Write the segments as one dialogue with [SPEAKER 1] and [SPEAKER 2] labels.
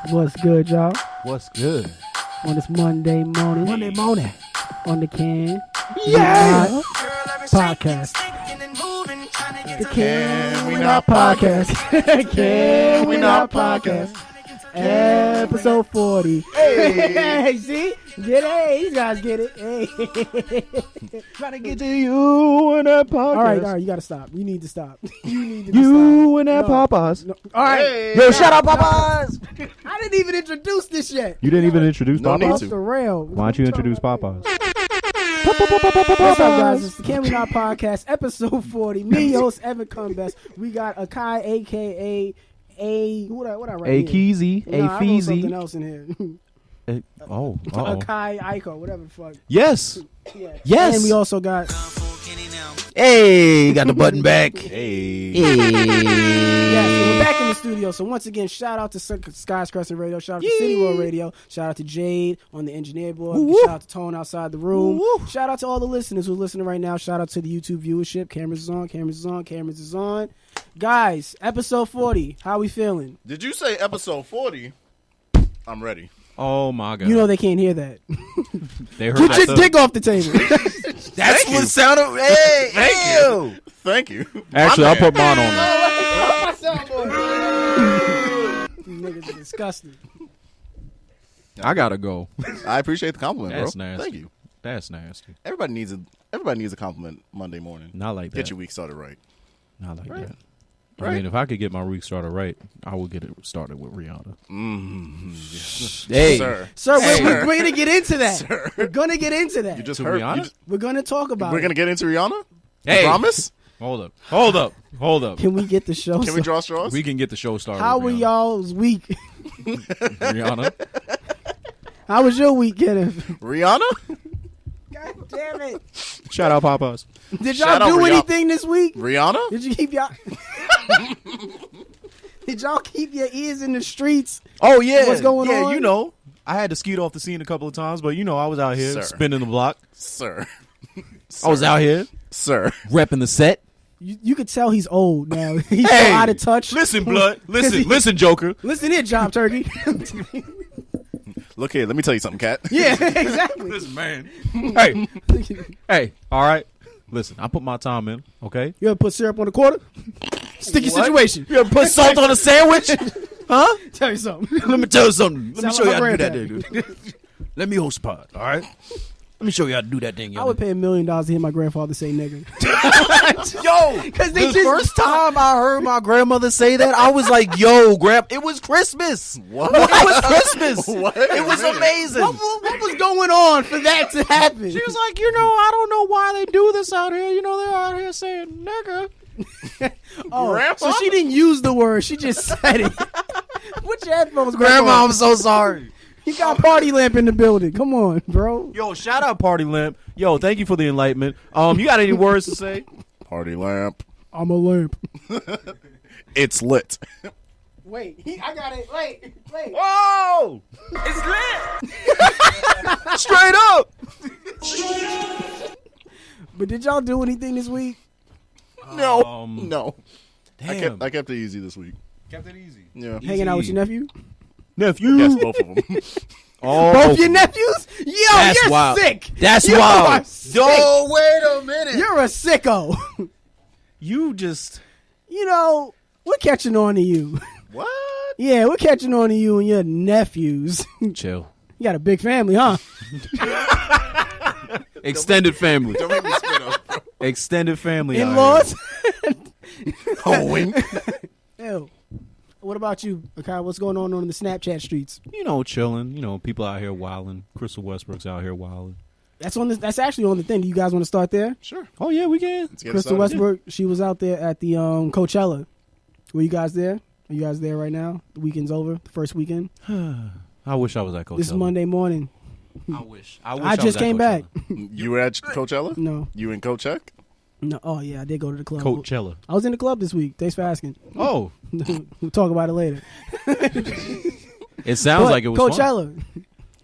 [SPEAKER 1] What's good, y'all?
[SPEAKER 2] What's good?
[SPEAKER 1] On this Monday morning.
[SPEAKER 2] Monday morning.
[SPEAKER 1] On the Can.
[SPEAKER 2] Yeah.
[SPEAKER 1] Podcast. The Can We Not Podcast. Can We Not Podcast. Episode 40. Hey, see? Get it? Hey, these guys get it. Hey.
[SPEAKER 2] Trying to get to you and that podcast.
[SPEAKER 1] All right, you got to stop. You need to stop.
[SPEAKER 2] You and that Popeyes.
[SPEAKER 1] No. All right.
[SPEAKER 3] Hey.
[SPEAKER 2] Yo, shout out Popeyes.
[SPEAKER 1] I didn't even introduce this yet.
[SPEAKER 2] You didn't even introduce
[SPEAKER 3] No need
[SPEAKER 2] Popeyes?
[SPEAKER 1] Off
[SPEAKER 3] to.
[SPEAKER 1] the rail.
[SPEAKER 2] Why don't you introduce Popeyes?
[SPEAKER 1] What's up, guys? It's the Can We Not Podcast, episode 40. Me, your host, Evan Cumbest. We got Akai, a.k.a. What I write
[SPEAKER 2] A
[SPEAKER 1] here?
[SPEAKER 2] Keezy,
[SPEAKER 1] No, I
[SPEAKER 2] A
[SPEAKER 1] wrote something
[SPEAKER 2] Feezy.
[SPEAKER 1] else in here.
[SPEAKER 2] Oh,
[SPEAKER 1] Akai, Aiko, whatever the fuck.
[SPEAKER 2] Yes.
[SPEAKER 1] Yeah.
[SPEAKER 2] Yes.
[SPEAKER 1] And we also got...
[SPEAKER 2] Hey, got the button back.
[SPEAKER 3] Hey.
[SPEAKER 1] Yes, so we're back in the studio. So once again, shout out to Skies Crescent Radio, shout out to City World Radio, shout out to Jade on the engineer board,
[SPEAKER 2] Woo-woo.
[SPEAKER 1] shout out to Tone outside the room,
[SPEAKER 2] Woo-woo.
[SPEAKER 1] shout out to all the listeners who are listening right now, shout out to the YouTube viewership. Cameras is on, cameras is on. Guys, episode 40, how we feeling?
[SPEAKER 3] Did you say episode 40? I'm ready.
[SPEAKER 2] Oh my God.
[SPEAKER 1] You know they can't hear that.
[SPEAKER 2] they heard
[SPEAKER 1] Get
[SPEAKER 2] that
[SPEAKER 1] your
[SPEAKER 2] too.
[SPEAKER 1] dick off the table.
[SPEAKER 2] That's
[SPEAKER 3] Thank
[SPEAKER 2] what
[SPEAKER 3] you.
[SPEAKER 2] sounded. Hey,
[SPEAKER 3] Thank you. Thank you.
[SPEAKER 2] Actually,
[SPEAKER 3] My
[SPEAKER 2] I'll
[SPEAKER 3] man.
[SPEAKER 2] put mine on there.
[SPEAKER 1] These niggas are disgusting.
[SPEAKER 2] I gotta go.
[SPEAKER 3] I appreciate the compliment,
[SPEAKER 2] That's
[SPEAKER 3] bro.
[SPEAKER 2] nasty.
[SPEAKER 3] Thank you.
[SPEAKER 2] That's nasty.
[SPEAKER 3] Everybody needs a compliment Monday morning.
[SPEAKER 2] Not like that.
[SPEAKER 3] Get your week started right.
[SPEAKER 2] Not like
[SPEAKER 3] Right.
[SPEAKER 2] that. I
[SPEAKER 3] Right.
[SPEAKER 2] mean, if I could get my week started right, I would get it started with Rihanna.
[SPEAKER 3] Hey, sir.
[SPEAKER 1] Sir,
[SPEAKER 3] Hey.
[SPEAKER 1] we're going to get into that.
[SPEAKER 3] Sir.
[SPEAKER 1] We're going to get into that.
[SPEAKER 3] You just
[SPEAKER 2] To
[SPEAKER 3] heard.
[SPEAKER 2] Rihanna?
[SPEAKER 1] We're going to talk about
[SPEAKER 3] We're
[SPEAKER 1] it.
[SPEAKER 3] gonna get into Rihanna.
[SPEAKER 2] Hey.
[SPEAKER 3] You promise?
[SPEAKER 2] Hold up.
[SPEAKER 1] Can we get the show
[SPEAKER 3] Can we
[SPEAKER 1] started?
[SPEAKER 3] draw straws?
[SPEAKER 2] We can get the show started.
[SPEAKER 1] How
[SPEAKER 2] with
[SPEAKER 1] were
[SPEAKER 2] Rihanna.
[SPEAKER 1] y'all's week?
[SPEAKER 2] Rihanna?
[SPEAKER 1] How was your week, Kenneth?
[SPEAKER 3] Rihanna?
[SPEAKER 1] God damn it.
[SPEAKER 2] Shout out Popeyes.
[SPEAKER 1] Did
[SPEAKER 3] Shout
[SPEAKER 1] y'all
[SPEAKER 3] out
[SPEAKER 1] do
[SPEAKER 3] Rihanna.
[SPEAKER 1] anything this week?
[SPEAKER 3] Rihanna?
[SPEAKER 1] Did you keep y'all... Did y'all keep your ears in the streets?
[SPEAKER 2] Oh yeah,
[SPEAKER 1] What's going on?
[SPEAKER 2] You know, I had to skeet off the scene a couple of times, but you know, I was out here
[SPEAKER 3] Sir.
[SPEAKER 2] spinning the block.
[SPEAKER 3] Sir.
[SPEAKER 2] I was out here
[SPEAKER 3] Sir.
[SPEAKER 2] repping the set.
[SPEAKER 1] You could tell he's old now. He's
[SPEAKER 2] Hey,
[SPEAKER 1] so out of touch.
[SPEAKER 2] Listen, blood. Listen, Joker.
[SPEAKER 1] Listen here, Job Turkey.
[SPEAKER 3] Look here. Let me tell you something, Cat.
[SPEAKER 1] Yeah, exactly.
[SPEAKER 2] Listen, man. Hey. All right. Listen, I put my time in. Okay.
[SPEAKER 1] You ever put syrup on the quarter? Sticky situation.
[SPEAKER 2] You ever put salt on a sandwich? Huh?
[SPEAKER 1] Tell you something.
[SPEAKER 2] Let me tell you something. Let me
[SPEAKER 1] Sound
[SPEAKER 2] show you
[SPEAKER 1] like
[SPEAKER 2] how
[SPEAKER 1] my
[SPEAKER 2] to do that, dude. Let me host pod. All right. Let me show you how to do that thing.
[SPEAKER 1] I would pay $1 million to hear my grandfather say nigga.
[SPEAKER 2] Yo,
[SPEAKER 1] Because they
[SPEAKER 2] the
[SPEAKER 1] just
[SPEAKER 2] first time I heard my grandmother say that, I was like, "Yo, Grandp, it was Christmas.
[SPEAKER 3] What?
[SPEAKER 2] It was Christmas.
[SPEAKER 3] What?
[SPEAKER 2] It was amazing."
[SPEAKER 1] what was going on for that to happen?
[SPEAKER 2] She was like, I don't know why they do this out here. You know, they're out here saying nigga.
[SPEAKER 1] oh,
[SPEAKER 3] Grandpa?
[SPEAKER 1] so she didn't use the word. She just said it. Put your headphones,
[SPEAKER 2] Grandma, I'm so sorry.
[SPEAKER 1] You got Party Lamp in the building. Come on, bro.
[SPEAKER 2] Yo, shout out Party Lamp. Yo, thank you for the enlightenment. You got any words to say?
[SPEAKER 3] Party lamp.
[SPEAKER 1] I'm a lamp.
[SPEAKER 3] It's lit.
[SPEAKER 1] Wait, I got it. Wait.
[SPEAKER 2] Whoa! It's lit. Straight up.
[SPEAKER 1] But did y'all do anything this week?
[SPEAKER 3] No. No.
[SPEAKER 2] Damn.
[SPEAKER 3] I kept it easy this week.
[SPEAKER 2] kept it easy.
[SPEAKER 3] Yeah.
[SPEAKER 1] Hanging out with your nephew?
[SPEAKER 2] Nephew.
[SPEAKER 3] Yes, both of them.
[SPEAKER 2] Oh,
[SPEAKER 1] Both your nephews? Yo,
[SPEAKER 2] That's
[SPEAKER 1] you're
[SPEAKER 2] wild.
[SPEAKER 1] sick.
[SPEAKER 2] That's
[SPEAKER 1] You
[SPEAKER 2] wild.
[SPEAKER 1] are sick.
[SPEAKER 2] Yo, wait a minute.
[SPEAKER 1] You're a sicko.
[SPEAKER 2] You just
[SPEAKER 1] You know, we're catching on to you.
[SPEAKER 3] What?
[SPEAKER 1] Yeah, we're catching on to you and your nephews.
[SPEAKER 2] chill.
[SPEAKER 1] You got a big family, huh?
[SPEAKER 2] Extended family.
[SPEAKER 3] Don't make me spit up.
[SPEAKER 2] Extended family. out
[SPEAKER 1] In-laws?
[SPEAKER 3] Oh, wink.
[SPEAKER 1] Ew. What about you, Akai? What's going on the Snapchat streets?
[SPEAKER 2] here. You know, chilling. You know, people out here wilding. Crystal Westbrook's out here wilding.
[SPEAKER 1] That's actually on the thing. Do you guys want to start there?
[SPEAKER 3] Sure.
[SPEAKER 2] Oh yeah, we can.
[SPEAKER 3] Let's get it
[SPEAKER 1] Crystal
[SPEAKER 3] started.
[SPEAKER 1] Westbrook, she was out there at the Coachella. Were you guys there? Are you guys there right now? The weekend's over. The first weekend.
[SPEAKER 2] I wish I was at Coachella.
[SPEAKER 1] This is Monday morning.
[SPEAKER 2] I wish.
[SPEAKER 1] I just came back.
[SPEAKER 3] You were at Coachella?
[SPEAKER 1] No.
[SPEAKER 3] You in Coachella?
[SPEAKER 1] No. Oh, yeah, I did go to the club.
[SPEAKER 2] Coachella.
[SPEAKER 1] I was in the club this week. Thanks for asking.
[SPEAKER 2] Oh,
[SPEAKER 1] We'll talk about it later.
[SPEAKER 2] it sounds
[SPEAKER 1] But
[SPEAKER 2] like it was fun.
[SPEAKER 1] Coachella.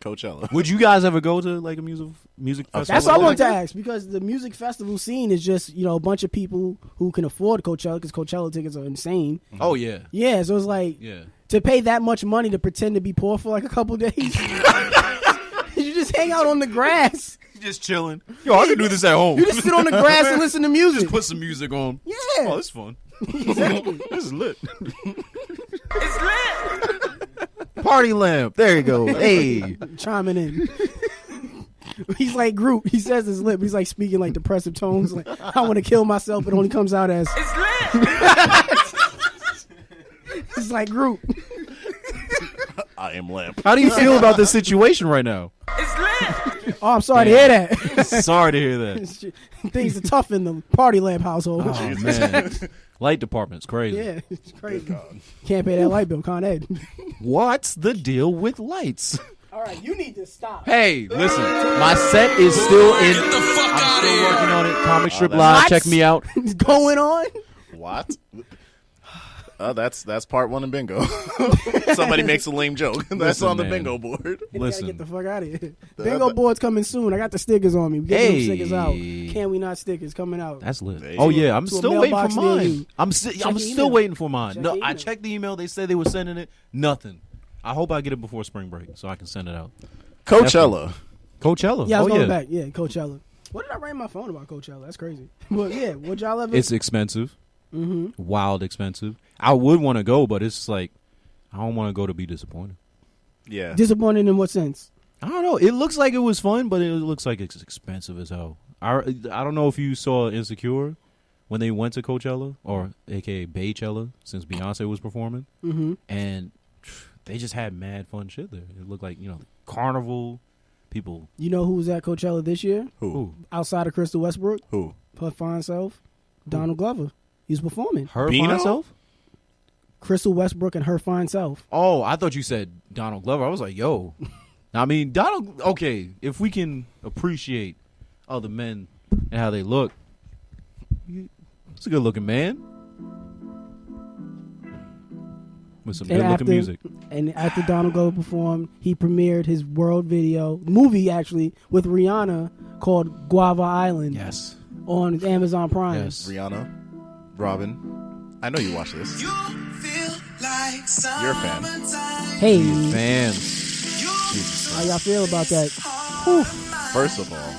[SPEAKER 3] Coachella.
[SPEAKER 2] Would you guys ever go to like a music festival?
[SPEAKER 1] That's what I
[SPEAKER 2] like
[SPEAKER 1] wanted to
[SPEAKER 2] that?
[SPEAKER 1] ask, because the music festival scene is just, a bunch of people who can afford Coachella, because Coachella tickets are insane.
[SPEAKER 2] Oh yeah,
[SPEAKER 1] Yeah, so it's like,
[SPEAKER 2] yeah.
[SPEAKER 1] to pay that much money to pretend to be poor for like a couple days. You just hang out on the grass.
[SPEAKER 2] Just chilling. Yo, I can do this at home.
[SPEAKER 1] You just sit on the grass and listen to music.
[SPEAKER 2] Just put some music on.
[SPEAKER 1] Yeah.
[SPEAKER 2] Oh, this is fun.
[SPEAKER 1] Exactly.
[SPEAKER 2] This is lit. It's lit. Party lamp. There you go. Hey.
[SPEAKER 1] Chiming in. He's like Groot. He says it's lit, but he's like speaking like depressive tones. Like, I want to kill myself, but it only comes out as it's lit. It's like Groot.
[SPEAKER 3] I am Lamp.
[SPEAKER 2] How do you feel about this situation right now?
[SPEAKER 1] Oh, I'm sorry to hear that.
[SPEAKER 2] Sorry to hear that.
[SPEAKER 1] Things are tough in the Party Lamp household.
[SPEAKER 2] Oh, man. Light department's crazy.
[SPEAKER 1] Yeah, it's crazy. Can't pay that light bill, Con Ed.
[SPEAKER 2] What's the deal with lights?
[SPEAKER 1] All right, you need to stop.
[SPEAKER 2] Hey, listen. My set is still in. I'm still working on it. Comic Strip Live.
[SPEAKER 1] What?
[SPEAKER 2] Check me out.
[SPEAKER 1] What's going on?
[SPEAKER 3] What? That's part one in bingo. Somebody makes a lame joke. That's
[SPEAKER 2] Listen,
[SPEAKER 3] on the
[SPEAKER 2] man.
[SPEAKER 3] bingo board.
[SPEAKER 1] You gotta
[SPEAKER 2] Listen.
[SPEAKER 1] get the fuck out of here. Bingo board's coming soon. I got the stickers on me. We're getting them stickers out. Can we not stickers coming out?
[SPEAKER 2] That's lit.
[SPEAKER 3] Hey.
[SPEAKER 2] Oh yeah, I'm
[SPEAKER 1] To a
[SPEAKER 2] still waiting for
[SPEAKER 1] mailbox near
[SPEAKER 2] mine.
[SPEAKER 1] you.
[SPEAKER 2] I'm
[SPEAKER 1] Check
[SPEAKER 2] I'm
[SPEAKER 1] your
[SPEAKER 2] still
[SPEAKER 1] email.
[SPEAKER 2] waiting for mine.
[SPEAKER 1] Check
[SPEAKER 2] No,
[SPEAKER 1] your
[SPEAKER 2] I
[SPEAKER 1] email.
[SPEAKER 2] checked the email. They said they were sending it. Nothing. I hope I get it before spring break so I can send it out.
[SPEAKER 3] Coachella.
[SPEAKER 2] Coachella.
[SPEAKER 1] Yeah, I was
[SPEAKER 2] oh
[SPEAKER 1] going
[SPEAKER 2] yeah.
[SPEAKER 1] back. Yeah, Coachella. What did I write in my phone about Coachella? That's crazy. But yeah, would y'all ever?
[SPEAKER 2] It's expensive.
[SPEAKER 1] Mm-hmm.
[SPEAKER 2] Wild expensive. I would want to go, but it's like I don't want to go to be disappointed.
[SPEAKER 3] Yeah.
[SPEAKER 1] Disappointed in what sense?
[SPEAKER 2] I don't know. It looks like it was fun, but it looks like it's expensive as hell. I don't know if you saw Insecure when they went to Coachella, or aka Baychella, since Beyonce was performing,
[SPEAKER 1] Mm-hmm.
[SPEAKER 2] and they just had mad fun shit there. It looked like carnival people.
[SPEAKER 1] You know who was at Coachella this year?
[SPEAKER 3] Who?
[SPEAKER 2] Ooh,
[SPEAKER 1] Outside of Crystal Westbrook,
[SPEAKER 3] Who?
[SPEAKER 1] her fine self, Donald Glover. He was performing.
[SPEAKER 2] her
[SPEAKER 3] Beano?
[SPEAKER 2] fine self.
[SPEAKER 1] Crystal Westbrook and her fine self.
[SPEAKER 2] Oh, I thought you said Donald Glover. I was like, yo. I mean, Donald, okay, if we can appreciate other men and how they look, it's a good looking man. With some
[SPEAKER 1] And
[SPEAKER 2] good
[SPEAKER 1] after-
[SPEAKER 2] looking music.
[SPEAKER 1] And after Donald Glover performed, he premiered his world movie actually, with Rihanna called Guava Island
[SPEAKER 2] Yes.
[SPEAKER 1] on Amazon Prime.
[SPEAKER 2] Yes.
[SPEAKER 3] Rihanna. Robin. I know you watch this. You're a fan.
[SPEAKER 1] Hey,
[SPEAKER 2] Fans.
[SPEAKER 3] Jesus
[SPEAKER 1] how
[SPEAKER 3] Christ.
[SPEAKER 1] y'all feel about that? Whew.
[SPEAKER 3] First of all,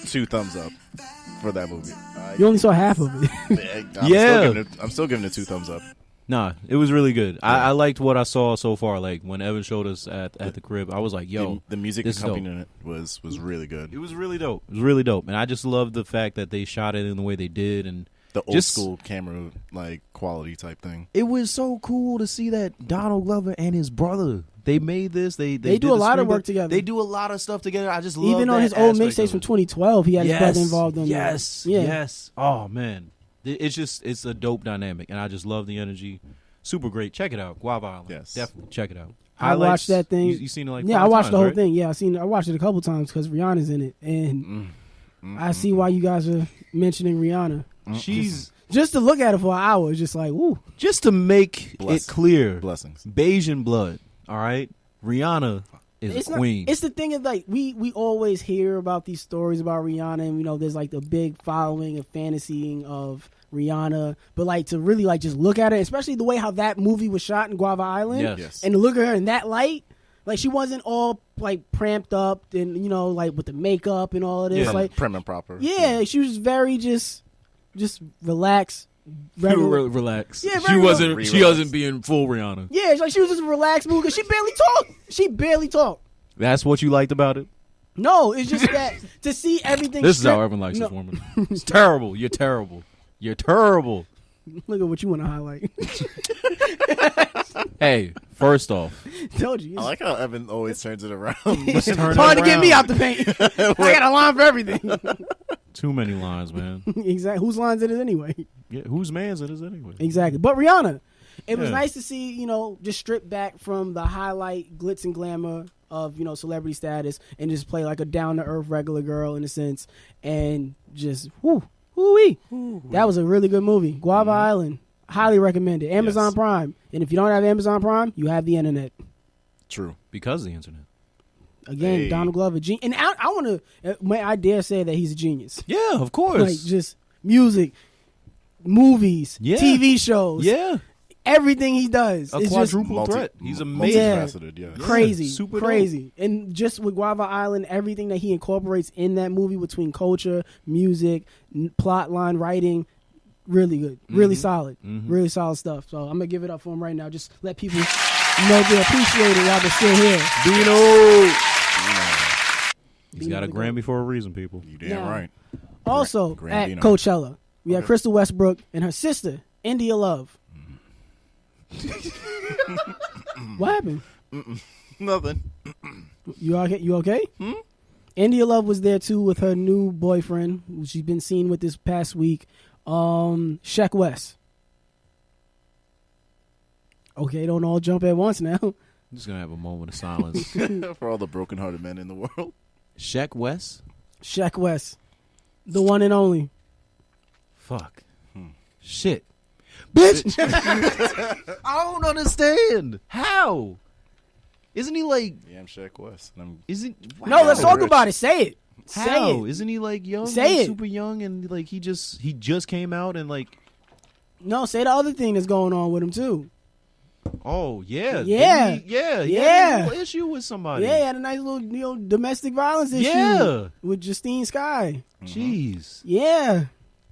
[SPEAKER 3] 2 thumbs up for that movie.
[SPEAKER 1] You only saw half of it.
[SPEAKER 3] I'm still giving it 2 thumbs up.
[SPEAKER 2] Nah, it was really good. I liked what I saw so far. Like when Evan showed us at the crib, I was like, yo,
[SPEAKER 3] the music
[SPEAKER 2] this is
[SPEAKER 3] accompanying it was really good.
[SPEAKER 2] it was really dope. It was really dope. And I just love the fact that they shot it in the way they did, and
[SPEAKER 3] The old
[SPEAKER 2] just-
[SPEAKER 3] school camera quality type thing.
[SPEAKER 2] it was so cool to see that Donald Glover and his brother, they made this. They
[SPEAKER 1] They do
[SPEAKER 2] did
[SPEAKER 1] a
[SPEAKER 2] the
[SPEAKER 1] lot of
[SPEAKER 2] screen
[SPEAKER 1] work
[SPEAKER 2] play.
[SPEAKER 1] together.
[SPEAKER 2] They do a lot of stuff together. I just love
[SPEAKER 1] Even on
[SPEAKER 2] that
[SPEAKER 1] his old
[SPEAKER 2] aspect
[SPEAKER 1] mixtapes
[SPEAKER 2] of
[SPEAKER 1] from
[SPEAKER 2] it.
[SPEAKER 1] 2012, he had his brother involved in
[SPEAKER 2] Yes,
[SPEAKER 1] that. Yeah.
[SPEAKER 2] yes. Oh man, it's a dope dynamic, and I just love the energy. Super great. Check it out, Guava Island.
[SPEAKER 3] Yes.
[SPEAKER 2] Definitely check it out.
[SPEAKER 1] I watched that thing.
[SPEAKER 2] You seen it like
[SPEAKER 1] Yeah,
[SPEAKER 2] 5
[SPEAKER 1] I watched
[SPEAKER 2] times,
[SPEAKER 1] the whole
[SPEAKER 2] right?
[SPEAKER 1] thing. Yeah, I watched it a couple times because Rihanna's in it, and I see why you guys are mentioning Rihanna.
[SPEAKER 2] She's
[SPEAKER 1] Just to look at it for an hour is just like, woo.
[SPEAKER 2] just to make
[SPEAKER 3] Bless-
[SPEAKER 2] it clear.
[SPEAKER 3] Blessings.
[SPEAKER 2] Bayesian blood. All right, Rihanna is
[SPEAKER 1] It's
[SPEAKER 2] a
[SPEAKER 1] not,
[SPEAKER 2] queen.
[SPEAKER 1] it's the thing is like we always hear about these stories about Rihanna, and there's like the big following of fantasying of Rihanna, but like to really like just look at it, especially the way how that movie was shot in Guava Island,
[SPEAKER 2] Yes.
[SPEAKER 3] Yes.
[SPEAKER 1] and to look at her in that light, like she wasn't all like pramped up and like with the makeup and all of this,
[SPEAKER 2] Yeah.
[SPEAKER 1] like
[SPEAKER 3] Prim and proper.
[SPEAKER 1] yeah, she was very just relaxed. regular-
[SPEAKER 2] Relax.
[SPEAKER 1] Yeah,
[SPEAKER 2] she
[SPEAKER 1] very
[SPEAKER 2] wasn't.
[SPEAKER 3] relaxed.
[SPEAKER 2] She wasn't being full Rihanna.
[SPEAKER 1] Yeah, it's like she was just a relaxed mood because she barely talked. She barely talked.
[SPEAKER 2] That's what you liked about it.
[SPEAKER 1] No, it's just that to see everything.
[SPEAKER 2] This is how
[SPEAKER 1] stripped-
[SPEAKER 2] Evan likes
[SPEAKER 1] No.
[SPEAKER 2] his woman. It's terrible. You're terrible. You're terrible.
[SPEAKER 1] Look at what you want to highlight.
[SPEAKER 2] Hey, first off,
[SPEAKER 1] Told you.
[SPEAKER 3] I like how Evan always turns it around.
[SPEAKER 1] It's
[SPEAKER 2] turn it
[SPEAKER 1] hard to get me
[SPEAKER 2] around.
[SPEAKER 1] out the paint. I got a line for everything.
[SPEAKER 2] too many lines, man.
[SPEAKER 1] Exactly. Whose lines it is anyway?
[SPEAKER 2] Yeah, whose man's it is anyway?
[SPEAKER 1] Exactly. But Rihanna, it was
[SPEAKER 2] Yeah.
[SPEAKER 1] nice to see, just strip back from the highlight glitz and glamour of, celebrity status and just play like a down to earth regular girl in a sense, and just whoo-wee. That was a really good movie. Guava Island. Highly recommended. Amazon
[SPEAKER 3] Yes.
[SPEAKER 1] Prime. And if you don't have Amazon Prime, you have the internet.
[SPEAKER 3] True.
[SPEAKER 2] because of the internet.
[SPEAKER 1] Again,
[SPEAKER 3] Hey.
[SPEAKER 1] Donald Glover, and I want to. I dare say that he's a genius.
[SPEAKER 2] Yeah, of course.
[SPEAKER 1] Like just music, movies,
[SPEAKER 2] Yeah.
[SPEAKER 1] TV shows,
[SPEAKER 2] yeah,
[SPEAKER 1] everything he does
[SPEAKER 2] a
[SPEAKER 1] is just
[SPEAKER 2] quadruple threat. He's amazing.
[SPEAKER 3] Multifaceted, yeah.
[SPEAKER 1] crazy,
[SPEAKER 2] super
[SPEAKER 1] crazy. And just with Guava Island, everything that he incorporates in that movie between culture, music, plot line, writing, really good, really solid, really solid stuff. So I'm gonna give it up for him right now. Just let people know they appreciate it while they're still here.
[SPEAKER 2] Dino. He's got a
[SPEAKER 1] Dino.
[SPEAKER 2] Grammy for a reason, people.
[SPEAKER 3] You damn
[SPEAKER 1] Now,
[SPEAKER 3] right.
[SPEAKER 1] Also
[SPEAKER 3] Grand
[SPEAKER 1] at
[SPEAKER 3] Dino.
[SPEAKER 1] Coachella, we have
[SPEAKER 3] Okay.
[SPEAKER 1] Crystal Westbrook and her sister, India Love. What happened?
[SPEAKER 3] Nothing.
[SPEAKER 1] You okay? You okay? India Love was there too with her new boyfriend, who she's been seen with this past week, Sheck West. Okay, don't all jump at once now.
[SPEAKER 2] I'm just gonna have a moment of silence.
[SPEAKER 3] For all the broken-hearted men in the world.
[SPEAKER 2] Sheck West.
[SPEAKER 1] Sheck West, the one and only.
[SPEAKER 2] Fuck. Shit. Bitch. I don't understand. How? Isn't he like?
[SPEAKER 3] Yeah, I'm Shaq West. And I'm
[SPEAKER 2] Isn't?
[SPEAKER 1] No, let's
[SPEAKER 3] Wow.
[SPEAKER 1] talk about it. Say it. Say
[SPEAKER 2] How?
[SPEAKER 1] it.
[SPEAKER 2] Isn't he like young?
[SPEAKER 1] Say
[SPEAKER 2] like,
[SPEAKER 1] it.
[SPEAKER 2] super young, and like he just came out and like.
[SPEAKER 1] No, say the other thing that's going on with him too.
[SPEAKER 2] Oh yeah.
[SPEAKER 1] Yeah.
[SPEAKER 2] Didn't he- yeah. He
[SPEAKER 1] Yeah.
[SPEAKER 2] had a little issue with somebody.
[SPEAKER 1] Yeah, he had a nice little domestic violence issue
[SPEAKER 2] Yeah.
[SPEAKER 1] with Justine Sky.
[SPEAKER 2] Jeez.
[SPEAKER 1] Yeah.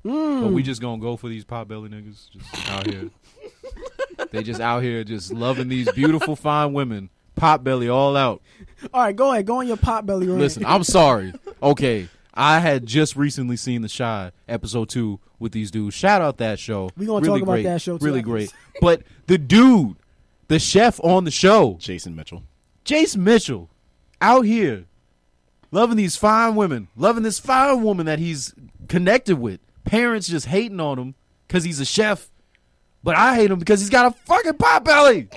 [SPEAKER 2] But we just gonna go for these potbelly niggas just out here. They just out here just loving these beautiful fine women. Potbelly all out.
[SPEAKER 1] All right, go ahead. Go on your pot belly rant.
[SPEAKER 2] Listen, I'm sorry. Okay. I had just recently seen The Chi episode 2 with these dudes. Shout out that show.
[SPEAKER 1] We gonna
[SPEAKER 2] really
[SPEAKER 1] talk about
[SPEAKER 2] great.
[SPEAKER 1] that show, too,
[SPEAKER 2] Really
[SPEAKER 1] after
[SPEAKER 2] great.
[SPEAKER 1] this.
[SPEAKER 2] But the dude, the chef on the show,
[SPEAKER 3] Jason Mitchell.
[SPEAKER 2] Jason Mitchell, out here loving these fine women, loving this fine woman that he's connected with. Parents just hating on him because he's a chef, but I hate him because he's got a fucking pot belly.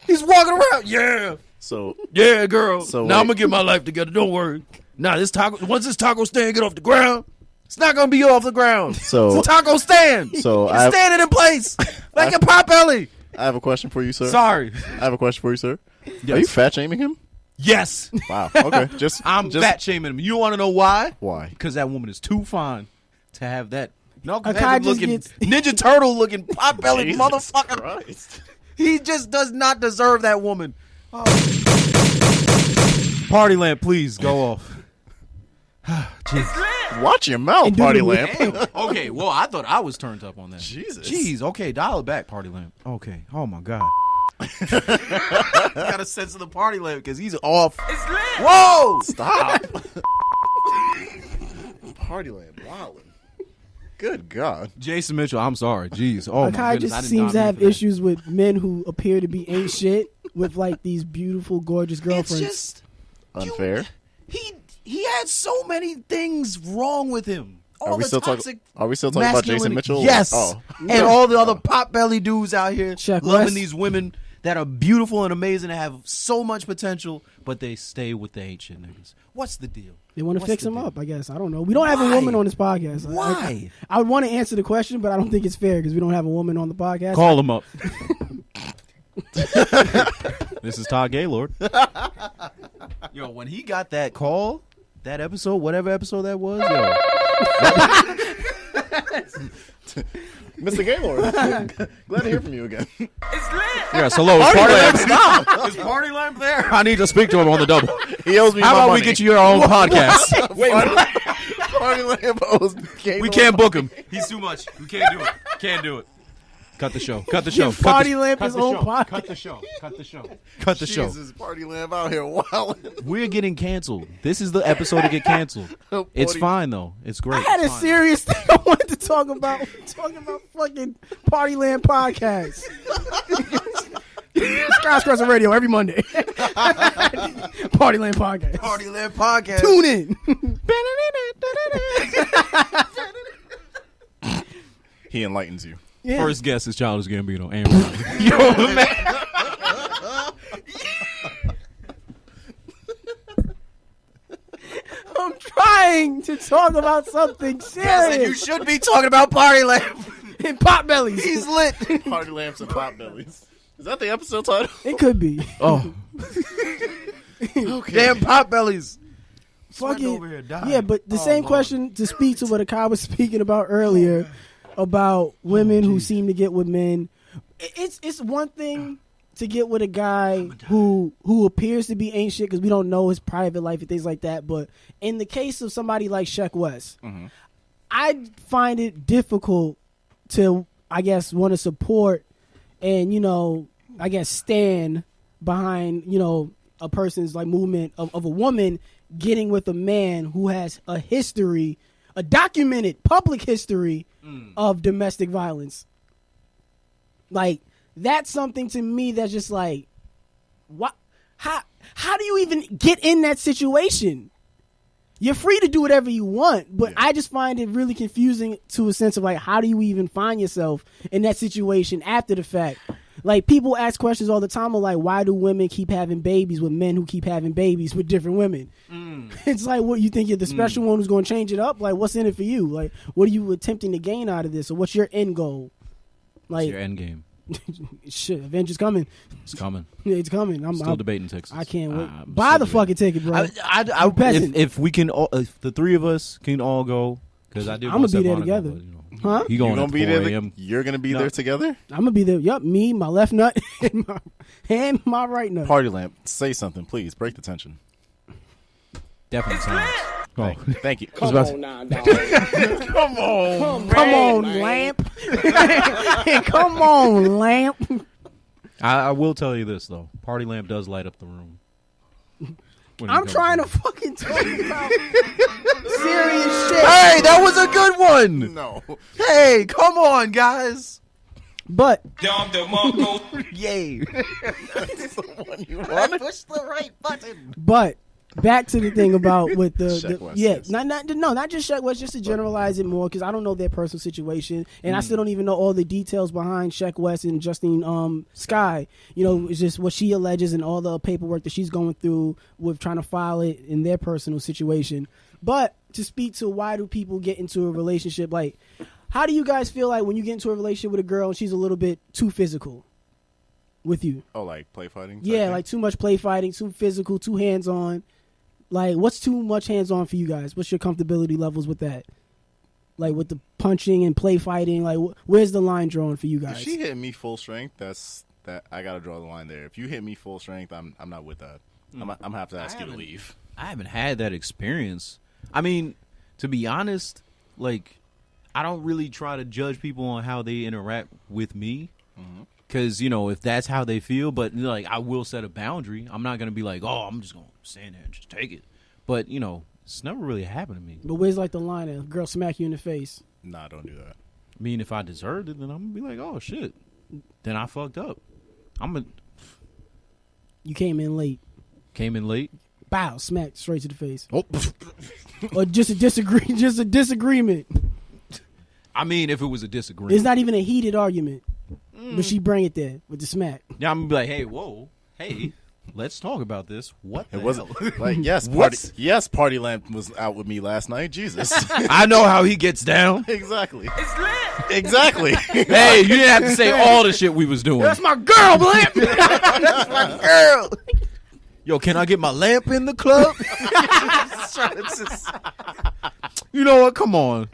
[SPEAKER 2] He's walking around, yeah,
[SPEAKER 3] So
[SPEAKER 2] girl.
[SPEAKER 3] So
[SPEAKER 2] now I'm
[SPEAKER 3] wait.
[SPEAKER 2] gonna get my life together. Don't worry. Now once this taco stand get off the ground, it's not gonna be off the ground.
[SPEAKER 3] So-
[SPEAKER 2] it's a taco stand.
[SPEAKER 3] So
[SPEAKER 2] it's
[SPEAKER 3] I've-
[SPEAKER 2] standing in place like a pot belly.
[SPEAKER 3] I have a question for you, sir.
[SPEAKER 2] Sorry.
[SPEAKER 3] I have a question for you, sir.
[SPEAKER 2] Yes.
[SPEAKER 3] Are you fat shaming him?
[SPEAKER 2] Yes.
[SPEAKER 3] Wow. Okay.
[SPEAKER 2] I'm fat shaming him. You want to know why?
[SPEAKER 3] Why?
[SPEAKER 2] Because that woman is too fine to have that. No,
[SPEAKER 1] Akai just
[SPEAKER 2] looking
[SPEAKER 1] gets-
[SPEAKER 2] Ninja Turtle looking pot belly
[SPEAKER 3] Jesus
[SPEAKER 2] motherfucker.
[SPEAKER 3] Christ.
[SPEAKER 2] He just does not deserve that woman. Party lamp, please go off.
[SPEAKER 3] Watch your mouth,
[SPEAKER 1] And do
[SPEAKER 3] Party
[SPEAKER 1] the-
[SPEAKER 3] Lamp.
[SPEAKER 2] Okay, well I thought I was turned up on that.
[SPEAKER 3] Jesus.
[SPEAKER 2] Jeez. Okay, dial it back, Party lamp. Okay. Oh my god. Got a sense of the Party lamp because he's off. Whoa!
[SPEAKER 3] Stop. Party Lamp. Wildin'. Good God.
[SPEAKER 2] Jason Mitchell, I'm sorry. Jeez. Oh my
[SPEAKER 1] Akai
[SPEAKER 2] goodness. I
[SPEAKER 1] just
[SPEAKER 2] did not
[SPEAKER 1] seems to
[SPEAKER 2] mean
[SPEAKER 1] have
[SPEAKER 2] for that.
[SPEAKER 1] issues with men who appear to be ain't shit with like these beautiful, gorgeous girlfriends.
[SPEAKER 2] It's just
[SPEAKER 3] Unfair.
[SPEAKER 2] He had so many things wrong with him. All
[SPEAKER 3] Are we
[SPEAKER 2] the
[SPEAKER 3] still
[SPEAKER 2] toxic
[SPEAKER 3] talking? Are we still talking about Jason
[SPEAKER 2] masculinity.
[SPEAKER 3] Mitchell?
[SPEAKER 2] Yes.
[SPEAKER 3] Oh.
[SPEAKER 2] And all the other pot belly dudes out here
[SPEAKER 1] Chuck
[SPEAKER 2] loving
[SPEAKER 1] West.
[SPEAKER 2] these women that are beautiful and amazing and have so much potential, but they stay with the ain't shit niggas. What's the deal?
[SPEAKER 1] They want to
[SPEAKER 2] What's
[SPEAKER 1] fix
[SPEAKER 2] the
[SPEAKER 1] him
[SPEAKER 2] deal?
[SPEAKER 1] up, I guess. I don't know. We don't have a
[SPEAKER 2] Why?
[SPEAKER 1] woman on this podcast.
[SPEAKER 2] Why?
[SPEAKER 1] I would want to answer the question, but I don't think it's fair because we don't have a woman on the podcast.
[SPEAKER 2] Call him up. This is Todd Gaylord. Yo, when he got that call, that episode, whatever episode that was, yo.
[SPEAKER 3] Mr. Gaylord. Glad to hear from you again.
[SPEAKER 2] Yes, hello. Is
[SPEAKER 3] Party Lamp,
[SPEAKER 2] stop. Is Party Lamp there? I need to speak to him on the double.
[SPEAKER 3] He owes me
[SPEAKER 2] How
[SPEAKER 3] my
[SPEAKER 2] about
[SPEAKER 3] money.
[SPEAKER 2] we get you your own podcast? Wait,
[SPEAKER 3] Party Lamp owes Gaylord.
[SPEAKER 2] we can't book him. He's too much. We can't do it. Can't do it. Cut the show. Cut the show.
[SPEAKER 1] Give Party Lamp
[SPEAKER 2] cut
[SPEAKER 1] his
[SPEAKER 2] the
[SPEAKER 1] own
[SPEAKER 2] show.
[SPEAKER 1] podcast.
[SPEAKER 2] Cut the show. Cut the show. Cut the show.
[SPEAKER 3] Jesus, Party Lamp out here wilding.
[SPEAKER 2] We're getting canceled. This is the episode to get canceled. It's
[SPEAKER 3] 40.
[SPEAKER 2] fine though. It's great.
[SPEAKER 1] I had a
[SPEAKER 2] It's fine.
[SPEAKER 1] serious thing I wanted to talk about. Talking about fucking Party Land podcast. Skyscraper Radio every Monday. Party Land podcast.
[SPEAKER 2] Party Lamp podcast.
[SPEAKER 1] Tune in.
[SPEAKER 3] He enlightens you.
[SPEAKER 1] Yeah.
[SPEAKER 2] First guest is Childish Gambino. And yo, man.
[SPEAKER 1] I'm trying to talk about something
[SPEAKER 2] Yes, and you
[SPEAKER 1] serious.
[SPEAKER 2] should be talking about Party Lamp.
[SPEAKER 1] In pot bellies.
[SPEAKER 2] He's lit.
[SPEAKER 3] Party Lamps and Pot Bellies. Is that the episode title?
[SPEAKER 1] It could be.
[SPEAKER 2] Oh. Damn pot bellies. Sweating
[SPEAKER 1] Fucking
[SPEAKER 2] over here, dying.
[SPEAKER 1] yeah, but the same
[SPEAKER 2] Lord.
[SPEAKER 1] question to speak to what Akai was speaking about earlier about women who seem to get with men. It's one thing to get with a guy who appears to be ain't shit because we don't know his private life and things like that. But in the case of somebody like Sheck West, I find it difficult to, I guess, want to support and, I guess, stand behind, a person's like movement of a woman getting with a man who has a history, a documented public history of domestic violence. Like, that's something to me that's just like, what? How do you even get in that situation? You're free to do whatever you want, but I just find it really confusing to a sense of like, how do you even find yourself in that situation after the fact? Like, people ask questions all the time of like, why do women keep having babies with men who keep having babies with different women? It's like, what, you think you're the special one who's going to change it up? Like, what's in it for you? Like, what are you attempting to gain out of this? Or what's your end goal? Like,
[SPEAKER 2] It's your end game.
[SPEAKER 1] shit, Avengers coming.
[SPEAKER 2] It's coming.
[SPEAKER 1] Yeah, it's coming. I'm
[SPEAKER 2] Still debating Texas.
[SPEAKER 1] I can't wait.
[SPEAKER 2] I'm
[SPEAKER 1] Buy
[SPEAKER 2] still
[SPEAKER 1] the fucking ticket, bro.
[SPEAKER 2] I
[SPEAKER 1] peasant.
[SPEAKER 2] if we can, if the three of us can all go, because I did.
[SPEAKER 1] I'ma be there together. Huh?
[SPEAKER 2] He
[SPEAKER 3] You're
[SPEAKER 2] going
[SPEAKER 3] gonna
[SPEAKER 2] at
[SPEAKER 3] be
[SPEAKER 2] 4
[SPEAKER 3] there.
[SPEAKER 2] a.m.
[SPEAKER 3] You're gonna be there together.
[SPEAKER 1] I'm gonna be there. Yup, me, my left nut, and my right nut.
[SPEAKER 3] Party lamp. Say something, please. Break the tension.
[SPEAKER 2] Definitely sounds. Oh.
[SPEAKER 3] Thank you.
[SPEAKER 1] Come on, lamp. Come on, lamp.
[SPEAKER 2] I will tell you this though. Party lamp does light up the room.
[SPEAKER 1] I'm trying to fucking talk about serious shit.
[SPEAKER 2] Hey, that was a good one.
[SPEAKER 3] No.
[SPEAKER 2] Hey, come on, guys.
[SPEAKER 1] But
[SPEAKER 2] Yay.
[SPEAKER 1] But back to the thing about with
[SPEAKER 3] Sheck
[SPEAKER 1] the
[SPEAKER 3] West,
[SPEAKER 1] yeah,
[SPEAKER 3] yes.
[SPEAKER 1] not just Sheck West, just to generalize it more because I don't know their personal situation and I still don't even know all the details behind Sheck West and Justine Skye. It's just what she alleges and all the paperwork that she's going through with trying to file it in their personal situation. But to speak to why do people get into a relationship, like how do you guys feel like when you get into a relationship with a girl and she's a little bit too physical with you?
[SPEAKER 3] Oh, like play fighting? type
[SPEAKER 1] Yeah,
[SPEAKER 3] thing?
[SPEAKER 1] like too much play fighting, too physical, too hands on. Like, what's too much hands on for you guys? What's your comfortability levels with that? Like with the punching and play fighting, like where's the line drawn for you
[SPEAKER 3] If
[SPEAKER 1] guys?
[SPEAKER 3] she hit me full strength, that I gotta draw the line there. If you hit me full strength, I'm not with that. I'm gonna have to ask you to leave.
[SPEAKER 2] I haven't had that experience. I mean, to be honest, like I don't really try to judge people on how they interact with me. Because, if that's how they feel, but, like, I will set a boundary. I'm not going to be like, oh, I'm just going to stand there and just take it. But, it's never really happened to me.
[SPEAKER 1] But where's like the line? A girl smack you in the face.
[SPEAKER 3] Nah, don't do that.
[SPEAKER 2] I mean, if I deserved it, then I'm going to be like, oh, shit. Then I fucked up.
[SPEAKER 1] You came in late.
[SPEAKER 2] Came in late.
[SPEAKER 1] Bow, smack straight to the face.
[SPEAKER 2] Oh.
[SPEAKER 1] Or just a disagreement.
[SPEAKER 2] I mean, if it was a disagreement.
[SPEAKER 1] It's not even a heated argument. But she bring it there with the smack.
[SPEAKER 2] Yeah, I'm going to be like, hey, whoa. Hey, let's talk about this. What the
[SPEAKER 3] It wasn't
[SPEAKER 2] hell?
[SPEAKER 3] like
[SPEAKER 2] What?
[SPEAKER 3] Party Lamp was out with me last night. Jesus.
[SPEAKER 2] I know how he gets down.
[SPEAKER 3] Exactly. It's lit. Exactly.
[SPEAKER 2] Hey, you didn't have to say all the shit we was doing.
[SPEAKER 1] That's my girl, Lamp. That's my girl.
[SPEAKER 2] Yo, can I get my lamp in the club? You know what? Come on.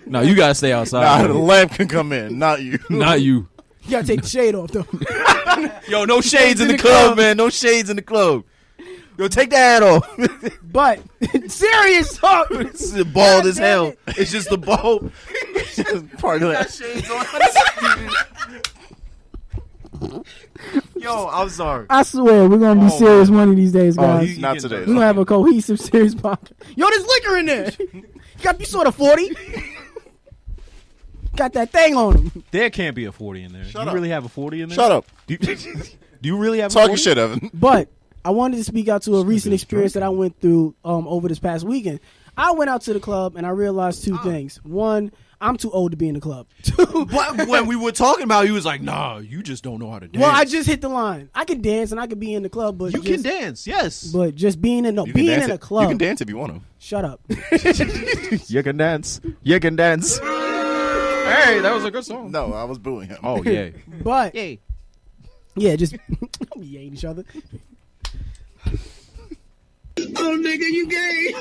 [SPEAKER 2] No, you gotta stay outside.
[SPEAKER 3] Nah, the lamp can come in, not you.
[SPEAKER 2] Not you.
[SPEAKER 1] You gotta take the shade off though.
[SPEAKER 2] Yo, no shades in the club, man. No shades in the club. Yo, take the hat off.
[SPEAKER 1] But serious talk.
[SPEAKER 2] This is bald as hell. It's just the bulb.
[SPEAKER 3] Party Lamp.
[SPEAKER 2] Shades on. Yo, I'm sorry.
[SPEAKER 1] I swear we're gonna be serious one of these days, guys.
[SPEAKER 3] Not today.
[SPEAKER 1] We're gonna have a cohesive, serious podcast. Yo, there's liquor in there. You got to be sort of 40. Got that thing on him.
[SPEAKER 2] There can't be a 40 in there.
[SPEAKER 3] Shut
[SPEAKER 2] you
[SPEAKER 3] up.
[SPEAKER 2] really have a 40 in there?
[SPEAKER 3] Shut up.
[SPEAKER 2] Do you really have a
[SPEAKER 3] Talking
[SPEAKER 2] 40?
[SPEAKER 3] shit, Evan.
[SPEAKER 1] But I wanted to speak out to a recent experience that I went through over this past weekend. I went out to the club and I realized two things. One, I'm too old to be in the club. Two,
[SPEAKER 2] But when we were talking about it, he was like, nah, you just don't know how to dance.
[SPEAKER 1] well, I just hit the line. I can dance and I can be in the club, but
[SPEAKER 2] You can dance, yes.
[SPEAKER 1] But just being in
[SPEAKER 3] You can
[SPEAKER 1] being
[SPEAKER 3] dance
[SPEAKER 1] in a
[SPEAKER 3] it-
[SPEAKER 1] club.
[SPEAKER 3] You can dance if you want to.
[SPEAKER 1] Shut up.
[SPEAKER 2] You can dance. You can dance. Hey, that was a good song.
[SPEAKER 3] No, I was booing him.
[SPEAKER 2] Oh, yeah.
[SPEAKER 1] But
[SPEAKER 2] Yay.
[SPEAKER 1] yeah, just we ain't each other.
[SPEAKER 4] Oh, nigga, you gay.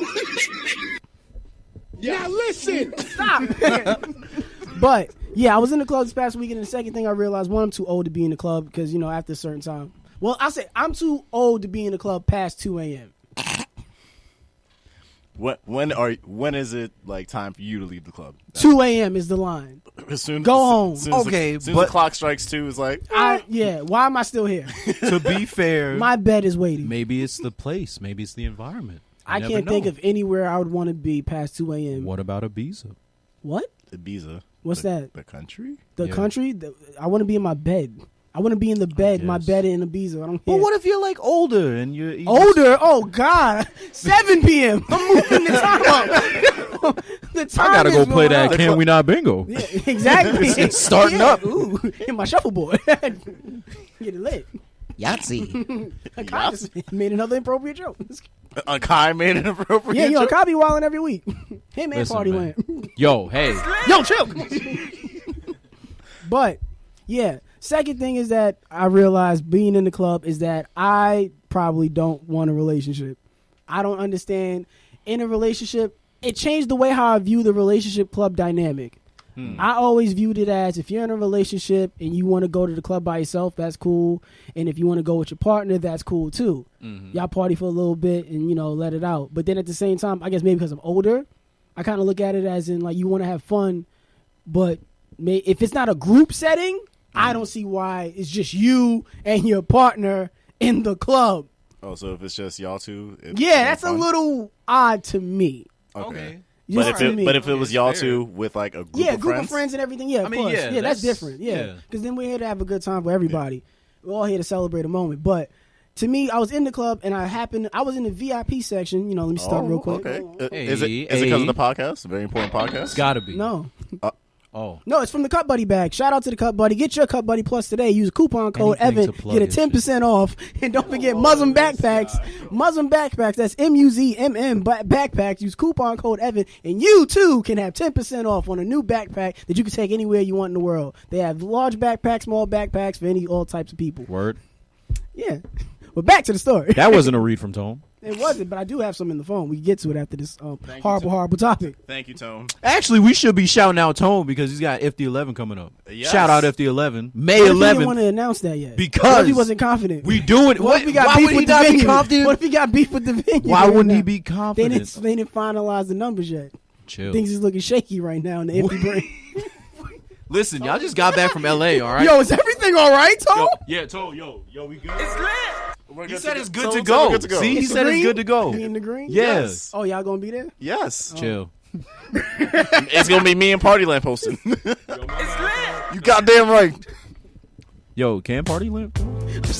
[SPEAKER 1] Now listen. Stop. But yeah, I was in the club this past weekend, and the second thing I realized, one, I'm too old to be in the club because, after a certain time. Well, I say I'm too old to be in the club past 2 a.m.
[SPEAKER 3] When is it like time for you to leave the club?
[SPEAKER 1] 2 a.m. is the line.
[SPEAKER 3] Go
[SPEAKER 1] home.
[SPEAKER 3] As soon as the clock strikes 2, it's like
[SPEAKER 1] why am I still here?
[SPEAKER 2] To be fair,
[SPEAKER 1] My bed is waiting.
[SPEAKER 2] maybe it's the place, maybe it's the environment. You
[SPEAKER 1] I
[SPEAKER 2] never
[SPEAKER 1] can't think
[SPEAKER 2] know.
[SPEAKER 1] of anywhere I would want to be past 2 a.m.
[SPEAKER 2] What about Ibiza?
[SPEAKER 1] What?
[SPEAKER 3] Ibiza.
[SPEAKER 1] What's that?
[SPEAKER 3] The country?
[SPEAKER 1] The
[SPEAKER 2] Yeah.
[SPEAKER 1] country? I want to be in my bed. I want to be in the bed, my
[SPEAKER 2] guess.
[SPEAKER 1] bed in Ibiza. I don't
[SPEAKER 2] But
[SPEAKER 1] care.
[SPEAKER 2] what if you're like older and you're
[SPEAKER 1] Older? Oh, God. 7 p.m. I'm moving the time up. The time
[SPEAKER 2] I gotta
[SPEAKER 1] is
[SPEAKER 2] go play
[SPEAKER 1] moving
[SPEAKER 2] that
[SPEAKER 1] up.
[SPEAKER 2] Can We Not Bingo.
[SPEAKER 1] Yeah, exactly.
[SPEAKER 2] It's starting
[SPEAKER 1] Yeah.
[SPEAKER 2] up.
[SPEAKER 1] Ooh, in my shuffleboard. Get it lit.
[SPEAKER 2] Yahtzee.
[SPEAKER 1] I just made another inappropriate joke.
[SPEAKER 3] Kai made an appropriate
[SPEAKER 1] Yeah,
[SPEAKER 3] joke.
[SPEAKER 1] Kai be wilding every week. Him and
[SPEAKER 2] Listen,
[SPEAKER 1] Party
[SPEAKER 2] man.
[SPEAKER 1] Land.
[SPEAKER 2] Yo, hey.
[SPEAKER 1] Yo, chill. But yeah, second thing is that I realized being in the club is that I probably don't want a relationship. I don't understand in a relationship. It changed the way how I view the relationship club dynamic. I always viewed it as if you're in a relationship and you want to go to the club by yourself, that's cool. And if you want to go with your partner, that's cool too. Y'all party for a little bit and, let it out. But then at the same time, I guess maybe because I'm older, I kind of look at it as in like you want to have fun, but if it's not a group setting, I don't see why it's just you and your partner in the club.
[SPEAKER 3] Oh, so if it's just y'all two?
[SPEAKER 1] Yeah, that's a little odd to me.
[SPEAKER 3] Okay.
[SPEAKER 1] Just
[SPEAKER 3] But
[SPEAKER 1] to me.
[SPEAKER 3] if it was
[SPEAKER 2] It's
[SPEAKER 3] y'all
[SPEAKER 2] fair.
[SPEAKER 3] two with like a group
[SPEAKER 1] Yeah,
[SPEAKER 3] of
[SPEAKER 1] group
[SPEAKER 3] friends?
[SPEAKER 1] of friends and everything. Yeah, of
[SPEAKER 2] mean,
[SPEAKER 1] course.
[SPEAKER 2] yeah,
[SPEAKER 1] Yeah, that's
[SPEAKER 2] that's-
[SPEAKER 1] different. Yeah,
[SPEAKER 2] yeah.
[SPEAKER 1] because then we're here to have a good time for everybody. We're all here to celebrate a moment. But to me, I was in the club and I was in the VIP section. Let me start real quick.
[SPEAKER 3] Okay.
[SPEAKER 2] Hey,
[SPEAKER 3] Is it because of the podcast? A very important podcast?
[SPEAKER 2] It's gotta be.
[SPEAKER 1] No,
[SPEAKER 2] Oh.
[SPEAKER 1] no, it's from the Cut Buddy bag. Shout out to the Cut Buddy. Get your Cut Buddy Plus today. Use coupon code
[SPEAKER 2] Anything
[SPEAKER 1] Evan.
[SPEAKER 2] to plug
[SPEAKER 1] Get a
[SPEAKER 2] your
[SPEAKER 1] 10% off. And don't forget Muslim backpacks. Muslim backpacks. That's MUZMM backpacks. Use coupon code Evan. And you too can have 10% off on a new backpack that you can take anywhere you want in the world. They have large backpacks, small backpacks for all types of people.
[SPEAKER 2] Word.
[SPEAKER 1] Yeah. But back to the story.
[SPEAKER 2] That wasn't a read from Tone.
[SPEAKER 1] It wasn't, but I do have some in the phone. We can get to it after this horrible topic.
[SPEAKER 3] Thank you, Tone.
[SPEAKER 2] Actually, we should be shouting out Tone because he's got FD11 coming up.
[SPEAKER 3] Yes.
[SPEAKER 2] Shout out FD11. May
[SPEAKER 1] What if he didn't want
[SPEAKER 2] 11th.
[SPEAKER 1] to announce that yet?
[SPEAKER 2] Because
[SPEAKER 1] what if he wasn't confident?
[SPEAKER 2] We doing it.
[SPEAKER 1] What if he got
[SPEAKER 2] Why
[SPEAKER 1] beef
[SPEAKER 2] would he
[SPEAKER 1] with the
[SPEAKER 2] not be
[SPEAKER 1] venue?
[SPEAKER 2] confident?
[SPEAKER 1] What if he got beef with the venue?
[SPEAKER 2] Why
[SPEAKER 1] right
[SPEAKER 2] wouldn't he
[SPEAKER 1] now?
[SPEAKER 2] be
[SPEAKER 1] They
[SPEAKER 2] confident?
[SPEAKER 1] didn't finalize the numbers yet.
[SPEAKER 2] Chill.
[SPEAKER 1] Things is looking shaky right now in the empty brain.
[SPEAKER 2] Listen, y'all just got back from LA, all right?
[SPEAKER 1] Yo, is everything all right, Tom?
[SPEAKER 2] Yeah, Tone, yo, we good.
[SPEAKER 3] We're
[SPEAKER 2] He
[SPEAKER 3] good
[SPEAKER 2] said
[SPEAKER 3] to
[SPEAKER 2] it's
[SPEAKER 3] go.
[SPEAKER 2] good to
[SPEAKER 3] Tone
[SPEAKER 2] go.
[SPEAKER 3] said we're good to go.
[SPEAKER 2] See, he said it's good to go.
[SPEAKER 1] Be in the green?
[SPEAKER 2] Yeah.
[SPEAKER 3] Yes.
[SPEAKER 1] Oh, y'all gonna be there?
[SPEAKER 3] Yes.
[SPEAKER 2] Chill.
[SPEAKER 3] It's going to be me and Party Land posting. You goddamn right.
[SPEAKER 2] Yo, can Party Lamp?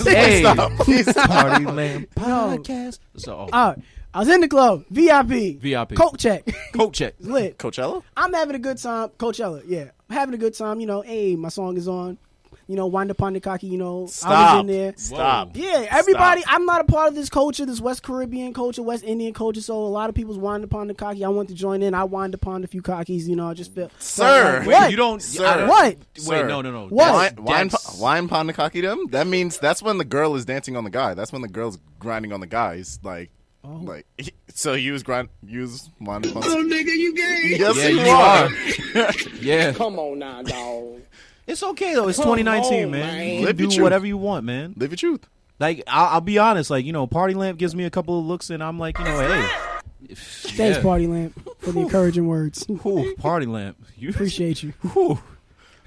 [SPEAKER 3] Hey. Stop.
[SPEAKER 2] Party Lamp podcast. So,
[SPEAKER 1] All right. I was in the club. VIP.
[SPEAKER 2] VIP.
[SPEAKER 1] Coke check.
[SPEAKER 2] coat check.
[SPEAKER 1] It's lit.
[SPEAKER 3] Coachella?
[SPEAKER 1] I'm having a good time. Coachella, yeah. I'm having a good time. Hey, my song is on. Wind Up on the Cocky, I was
[SPEAKER 3] Stop.
[SPEAKER 1] in there.
[SPEAKER 3] Stop.
[SPEAKER 1] Yeah, everybody.
[SPEAKER 3] Stop.
[SPEAKER 1] I'm not a part of this culture, this West Caribbean culture, West Indian culture. So a lot of people's wind upon the cocky. I want to join in. I wind upon a few cockies. I just feel.
[SPEAKER 3] Sir.
[SPEAKER 1] Like,
[SPEAKER 2] Wait,
[SPEAKER 1] what?
[SPEAKER 2] you don't.
[SPEAKER 3] Sir.
[SPEAKER 2] I don't-
[SPEAKER 1] What?
[SPEAKER 2] Wait,
[SPEAKER 3] Sir.
[SPEAKER 2] no.
[SPEAKER 1] What?
[SPEAKER 3] Wine pandakaki them? That means that's when the girl is dancing on the guy. That's when the girl's grinding on the guys. So you was wine upon
[SPEAKER 4] Oh, nigga, you gay.
[SPEAKER 3] Yes,
[SPEAKER 2] Yeah,
[SPEAKER 3] you
[SPEAKER 2] you
[SPEAKER 3] are.
[SPEAKER 2] are. Yeah.
[SPEAKER 4] Come on now, dog.
[SPEAKER 2] It's okay though. It's
[SPEAKER 4] Come
[SPEAKER 2] 2019,
[SPEAKER 4] on,
[SPEAKER 2] man.
[SPEAKER 4] man.
[SPEAKER 2] You can
[SPEAKER 3] Live your
[SPEAKER 2] do
[SPEAKER 3] truth.
[SPEAKER 2] whatever you want, man.
[SPEAKER 3] Live your truth.
[SPEAKER 2] Like I'll be honest. Like Party Lamp gives me a couple of looks, and I'm like, hey.
[SPEAKER 1] Thanks, Party Lamp, for the encouraging words.
[SPEAKER 2] Ooh, Party Lamp. You
[SPEAKER 1] Appreciate you.
[SPEAKER 2] Ooh.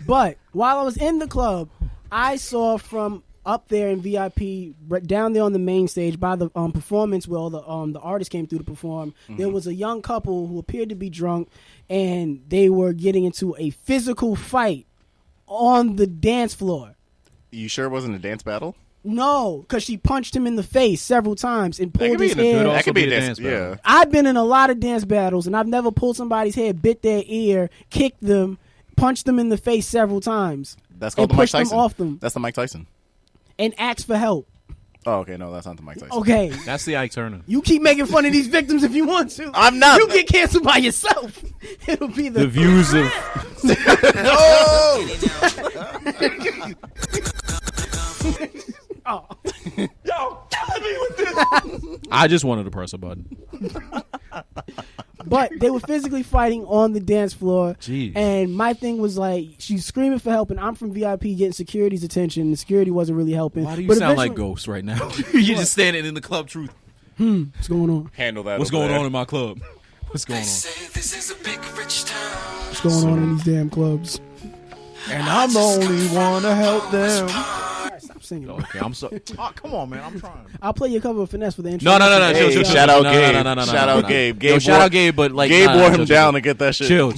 [SPEAKER 1] But while I was in the club, I saw from up there in VIP, down there on the main stage by the performance where all the artists came through to perform, there was a young couple who appeared to be drunk, and they were getting into a physical fight on the dance floor.
[SPEAKER 3] You sure it wasn't a dance battle?
[SPEAKER 1] No, because she punched him in the face several times and pulled his
[SPEAKER 2] could be
[SPEAKER 1] hair.
[SPEAKER 2] also
[SPEAKER 3] That could be
[SPEAKER 2] be
[SPEAKER 3] a
[SPEAKER 2] a
[SPEAKER 3] dance.
[SPEAKER 2] dance battle.
[SPEAKER 3] Yeah.
[SPEAKER 1] I've been in a lot of dance battles, and I've never pulled somebody's hair, bit their ear, kicked them, punched them in the face several times,
[SPEAKER 3] That's called
[SPEAKER 1] and
[SPEAKER 3] the Mike
[SPEAKER 1] pushed them
[SPEAKER 3] Tyson.
[SPEAKER 1] off them,
[SPEAKER 3] That's the Mike Tyson.
[SPEAKER 1] and asked for help.
[SPEAKER 3] Oh, okay. No, that's not the Mike Tyson.
[SPEAKER 1] Okay.
[SPEAKER 2] That's the Ike Turner.
[SPEAKER 1] You keep making fun of these victims if you want to.
[SPEAKER 3] I'm not.
[SPEAKER 1] You get canceled by yourself. It'll be
[SPEAKER 2] The views of
[SPEAKER 1] Oh.
[SPEAKER 4] Yo, killing me with this.
[SPEAKER 2] I just wanted to press a button.
[SPEAKER 1] But they were physically fighting on the dance floor.
[SPEAKER 2] Jeez.
[SPEAKER 1] And my thing was like, she's screaming for help, and I'm from VIP getting security's attention, and security wasn't really helping.
[SPEAKER 2] Why do you
[SPEAKER 1] But
[SPEAKER 2] sound like
[SPEAKER 1] eventually-
[SPEAKER 2] Ghost right now? You're just standing in the club truth.
[SPEAKER 1] What's going on?
[SPEAKER 3] Handle that.
[SPEAKER 2] What's
[SPEAKER 3] over
[SPEAKER 2] going
[SPEAKER 3] there.
[SPEAKER 2] on in my club? What's going on?
[SPEAKER 1] What's going on in these damn clubs?
[SPEAKER 2] And I'm the only one to help them.
[SPEAKER 1] All right, stop singing.
[SPEAKER 2] Okay, I'm so. Oh, come on, man. I'm trying.
[SPEAKER 1] I'll play your cover of Finesse for the intro.
[SPEAKER 2] No.
[SPEAKER 3] Hey,
[SPEAKER 2] Chill.
[SPEAKER 3] shout out
[SPEAKER 2] No,
[SPEAKER 3] Gabe.
[SPEAKER 2] no.
[SPEAKER 3] Shout out Gabe. Gabe
[SPEAKER 2] Yo, shout
[SPEAKER 3] wore-
[SPEAKER 2] out Gabe, but like
[SPEAKER 3] Gabe
[SPEAKER 2] nah,
[SPEAKER 3] wore him
[SPEAKER 2] chill.
[SPEAKER 3] down to get that shit.
[SPEAKER 2] Chill.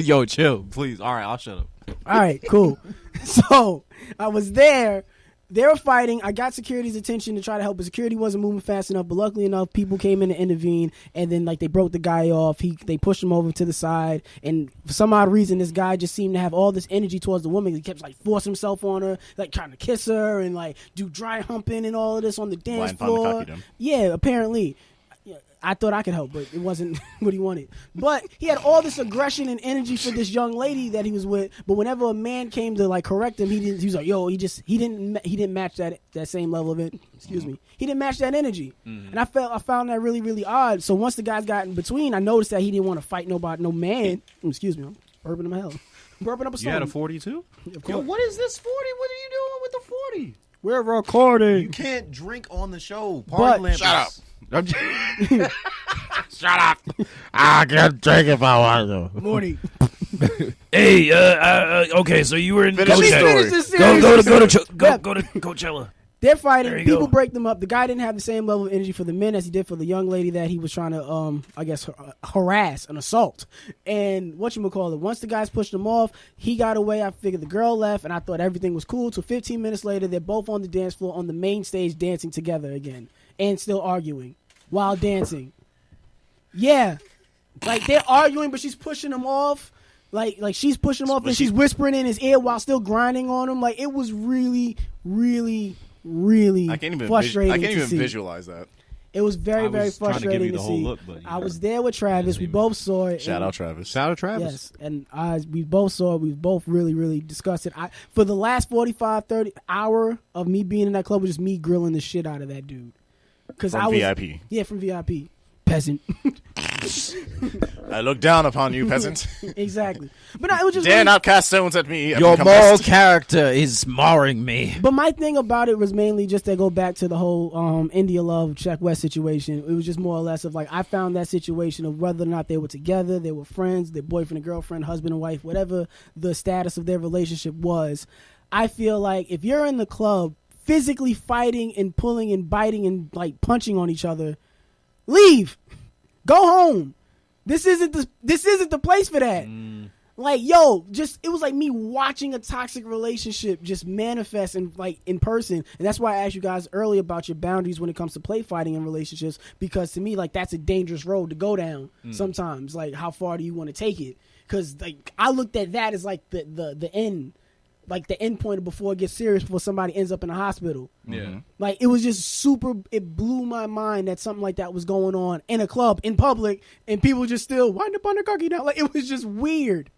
[SPEAKER 2] Yo, chill, please. All right, I'll shut up.
[SPEAKER 1] All right, cool. So I was there. They were fighting. I got security's attention to try to help, but security wasn't moving fast enough. But luckily enough, people came in to intervene, and then like they broke the guy off. They pushed him over to the side, and for some odd reason, this guy just seemed to have all this energy towards the woman. He kept like forcing himself on her, like trying to kiss her and like do dry humping and all of this on the dance
[SPEAKER 3] Blind Panda
[SPEAKER 1] floor.
[SPEAKER 3] Kakidum.
[SPEAKER 1] Yeah, apparently. I thought I could help, but it wasn't what he wanted. But he had all this aggression and energy for this young lady that he was with. But whenever a man came to like correct him, he was like, "Yo, he didn't match that same level of it." Excuse me, he didn't match that energy, and I found that really really odd. So once the guys got in between, I noticed that he didn't want to fight no man. Excuse me, I'm burping my hell, burping up a
[SPEAKER 2] You had a
[SPEAKER 1] storm.
[SPEAKER 2] 42?
[SPEAKER 1] Of
[SPEAKER 2] Yo,
[SPEAKER 1] course.
[SPEAKER 2] what is this 40? What are you doing with the 40?
[SPEAKER 1] We're recording.
[SPEAKER 2] You can't drink on the show.
[SPEAKER 1] But-
[SPEAKER 2] Party lamp.
[SPEAKER 3] Shut up.
[SPEAKER 2] Shut up. I can drink if I want to.
[SPEAKER 1] Morty.
[SPEAKER 2] Hey, okay, so you were in
[SPEAKER 3] Finish the story.
[SPEAKER 2] Go
[SPEAKER 1] Yeah.
[SPEAKER 2] to Coachella.
[SPEAKER 1] They're fighting.
[SPEAKER 2] There you
[SPEAKER 1] People
[SPEAKER 2] go.
[SPEAKER 1] break them up. The guy didn't have the same level of energy for the men as he did for the young lady that he was trying to, I guess, harass and assault. And whatchamacallit, once the guys pushed him off, he got away. I figured the girl left, and I thought everything was cool. So 15 minutes later, they're both on the dance floor on the main stage dancing together again and still arguing while dancing. Yeah. Like, they're arguing, but she's pushing him off. Like she's pushing him off, and she's whispering in his ear while still grinding on him. Like, it was really, really, really
[SPEAKER 3] I can't even.
[SPEAKER 1] frustrating
[SPEAKER 3] I can't
[SPEAKER 1] to
[SPEAKER 3] even
[SPEAKER 1] see.
[SPEAKER 3] visualize that.
[SPEAKER 1] It was very,
[SPEAKER 2] I
[SPEAKER 1] very
[SPEAKER 2] was trying to give
[SPEAKER 1] frustrating
[SPEAKER 2] you
[SPEAKER 1] to
[SPEAKER 2] the whole
[SPEAKER 1] see.
[SPEAKER 2] look, but you
[SPEAKER 1] I
[SPEAKER 2] know.
[SPEAKER 1] was there with Travis. We both saw it.
[SPEAKER 3] Shout
[SPEAKER 1] and-
[SPEAKER 3] out Travis.
[SPEAKER 2] Shout out Travis.
[SPEAKER 1] Yes, and we both saw it. We both really, really discussed it. For the last 45, 30 hour of me being in that club was just me grilling the shit out of that dude. Because
[SPEAKER 3] From
[SPEAKER 1] I was
[SPEAKER 3] VIP.
[SPEAKER 1] Yeah, from VIP. Peasant.
[SPEAKER 3] I look down upon you, peasant.
[SPEAKER 1] Exactly. But no, it was just
[SPEAKER 3] Dare
[SPEAKER 1] really-
[SPEAKER 3] not cast stones at me. I
[SPEAKER 2] Your
[SPEAKER 3] become
[SPEAKER 2] moral
[SPEAKER 3] pest.
[SPEAKER 2] character is marring me.
[SPEAKER 1] But my thing about it was mainly just to go back to the whole India Love Check West situation. It was just more or less of like I found that situation of whether or not they were together, they were friends, their boyfriend and girlfriend, husband and wife, whatever the status of their relationship was. I feel like if you're in the club physically fighting and pulling and biting and like punching on each other, leave. Go home. This isn't the place for that. Like, yo, it was like me watching a toxic relationship just manifest in person. And that's why I asked you guys earlier about your boundaries when it comes to play fighting in relationships, because to me, like, that's a dangerous road to go down sometimes. Like, how far do you want to take it? Because, like, I looked at that as like the end. Like the end point before it gets serious, before somebody ends up in the hospital.
[SPEAKER 2] Yeah.
[SPEAKER 1] Like, it was just it blew my mind that something like that was going on in a club, in public, and people just still wind up on their cocky now. Like, it was just weird.